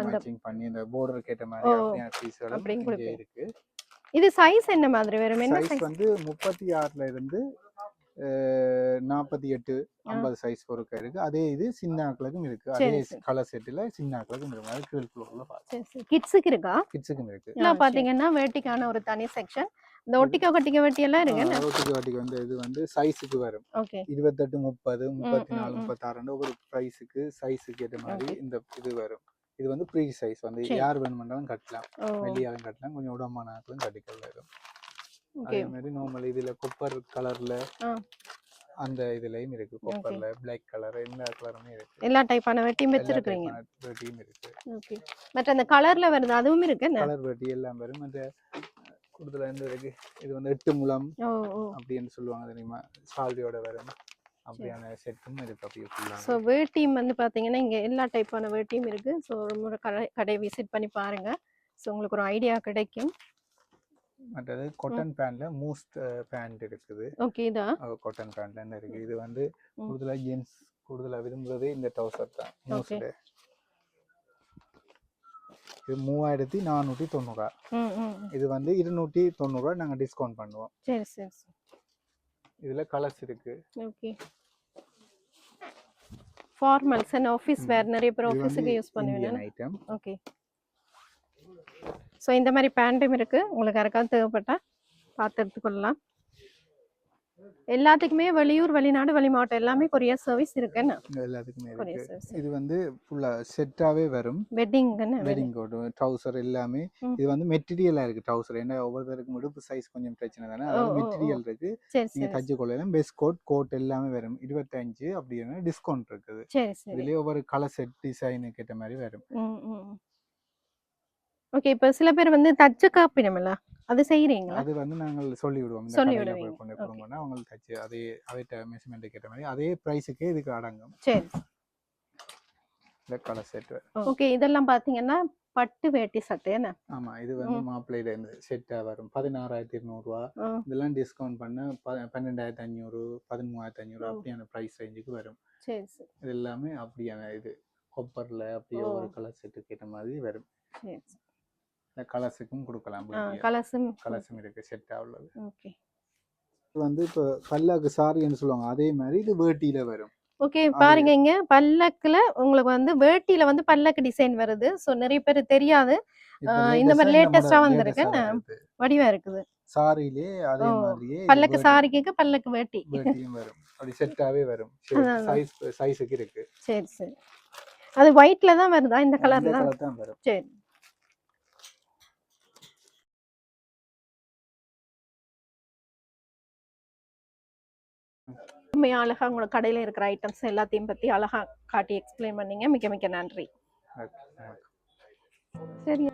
மேட்சிங் பண்ணி இந்த border கேட்ட மாதிரி அப்படியே பீஸ்கள் இருக்கு. இது சைஸ் என்ன மாதிரி வரும்? என்ன சைஸ் வந்து 36ல இருந்து 48 50 சைஸ் வரைக்கும் இருக்கு. அதே இது சின்னாக்களுக்கும் இருக்கு. அதே கலர் செட்ல சின்னாக்களுக்கும் இருக்கு. அது கீழ் ஃப்ளோர்ல பாருங்க. கிட்ஸுக்கு இருக்கா? கிட்ஸுக்கும் இருக்கு. எல்லாம் பாத்தீங்கன்னா வேட்டிக்கான ஒரு தனி செக்ஷன். இந்த ஒட்டிக்க கட்டிக்க வேட்டி எல்லாம் இருக்கு. ஒட்டிக்க வேட்டிக்கு வந்து இது வந்து சைஸுக்கு வரும். ஓகே. 28 30 34 36 ஒவ்வொரு பிரைஸுக்கு சைஸுக்கு ஏற்ற மாதிரி இந்த இது வரும். இது வந்து ப்ரீ சைஸ் வந்து யார் வேணும்னாலும் கட்டலாம். வெளியாலும் கட்டலாம், கொஞ்சம் உடம்பான ஆட்களும் கட்டிக்கலாம். அதே மாதிரி நார்மல் இதுல கொப்பர் கலர்ல அந்த இதுலயும் இருக்கு. கொப்பர்ல பிளாக் கலர் எல்லா கலருமே இருக்கு. எல்லா டைப்பான வெட்டியும் வெச்சிருக்கீங்க. வெட்டியும் இருக்கு. ஓகே. மற்ற அந்த கலர்ல வருது அதுவும் இருக்கு. கலர் வெட்டி எல்லாம் வரும். அந்த கூடுதலா இந்த இருக்கு. இது வந்து 8 முழம் அப்படின்னு சொல்லுவாங்க தெரியுமா, சால்வியோட வரும். அப்படியான செட்டும் இருக்கு. அப்படியே ஃபுல்லா. ஸோ வேட்டியும் வந்து பாத்தீங்கன்னா இங்க எல்லா டைப்பான வேட்டியும் இருக்கு. ஸோ ஒரு கடையை விசிட் பண்ணி பாருங்க. ஸோ உங்களுக்கு ஒரு ஐடியா கிடைக்கும். மற்றது காட்டன் பேண்ட்ல மூஸ்ட் பேண்ட் இருக்குது. ஓகே. இதா காட்டன் பேண்ட்ல இருக்கு. இது வந்து கூடுதலா ஜென்ஸ் கூடுதலா விரும்புறதே இந்த ட்ரவுசர் தான். ஓகே. மூஸ்ல இது 3490. இது வந்து 290 நாங்க டிஸ்கவுண்ட் பண்ணுவோம். சரி சரி சரி. இதுல கலர்ஸ் இருக்கு. Okay. Formals and office wear நிறைய பேர் ஆஃபீஸுக்கு யூஸ் பண்ணுவீங்க. ஐட்டம். ஓகே. ஸோ இந்த மாதிரி பேண்ட்டும் இருக்கு. உங்களுக்கு யாருக்காவது தேவைப்பட்டா பார்த்து எடுத்துக்கொள்ளலாம். எல்லாத்துக்குமே வெளியூர் வெளிநாடு வெளி மாவட்டம் எல்லாமே கொரியர் சர்வீஸ் இருக்குன்னு எல்லாத்துக்குமே இருக்கு. இது வந்து ஃபுல்லா செட்டாவே வரும். வெட்டிங் கோட் ட்ரவுசர் எல்லாமே இது வந்து மெட்டீரியலா இருக்கு. ட்ரவுசர் என்ன ஒவ்வொருத்தருக்கும் இடுப்பு சைஸ் கொஞ்சம் பிரச்சனை தானே, அதனால மெட்டீரியல் இருக்கு. நீங்க தச்சு கொள்ளலாம். பெஸ்ட் கோட் எல்லாமே வரும். 25 அப்படினா டிஸ்கவுண்ட் இருக்குது. இதுலயே ஒவ்வொரு கலர் செட் டிசைனுக்கு ஏற்ற மாதிரி வரும். ஓகே. இப்போ சில பேர் வந்து தச்சு காப்பினமல்ல அது செய்றீங்களா? அது வந்து நாங்க சொல்லி விடுவோம். இந்த கடையில போய் கொண்டு போறோம்னா அவங்க தச்சு அதே அவைட்ட மெஷர்மென்ட் கேட்ட மாதிரி அதே பிரைஸ்க்கே இதுக்கு அடங்கும். சரி. இந்த கலர் செட். ஓகே. இதெல்லாம் பாத்தீங்கன்னா பட்டு வேட்டி சட்டை என்ன? ஆமா. இது வந்து மாப்பிள்ளையில இருந்து செட்டா வரும். 16,200 ரூபாய். இதெல்லாம் டிஸ்கவுண்ட் பண்ண 12,500, 13,500 அப்படியான பிரைஸ் ரேஞ்சுக்கு வரும். சரி சரி. இது எல்லாமே அப்படியான இது கொப்பர்ல அப்படியே ஒரு கலர் செட்டுக்கு ஏற்ற மாதிரி வரும். சரி. இந்த கலர்ஸுக்கும் கொடுக்கலாம். கலர்ஸும் இருக்கு செட்டா உள்ளது. ஓகே. இது வந்து இப்போ பல்லாக்கு சாரின்னு சொல்லுவாங்க. அதே மாதிரி இது வேட்டியில வரும். ஓகே. பாருங்க இங்க பல்லக்குல உங்களுக்கு வந்து வேட்டியில வந்து பல்லக்கு டிசைன் வருது. சோ நிறைய பேர் தெரியாது. இந்த மாதிரி லேட்டஸ்டா வந்திருக்கு. வடிவா இருக்குது. சாரியிலே அதே மாதிரியே பல்லக்கு சாரிக்கு பல்லக்கு வேட்டியும் வரும். அப்படி செட்டாவே வரும். சைஸ்க்கு இருக்கு. சரி சரி. அது ஒயிட்ல தான் வருதா இந்த கலர்ல? தான் வரும். சரி. அழகா உங்களோட கடையில இருக்கிற ஐட்டம்ஸ் எல்லாத்தையும் பத்தி அழகா காட்டி எக்ஸ்பிளைன் பண்ணீங்க. மிக்க மிக்க நன்றி. சரி.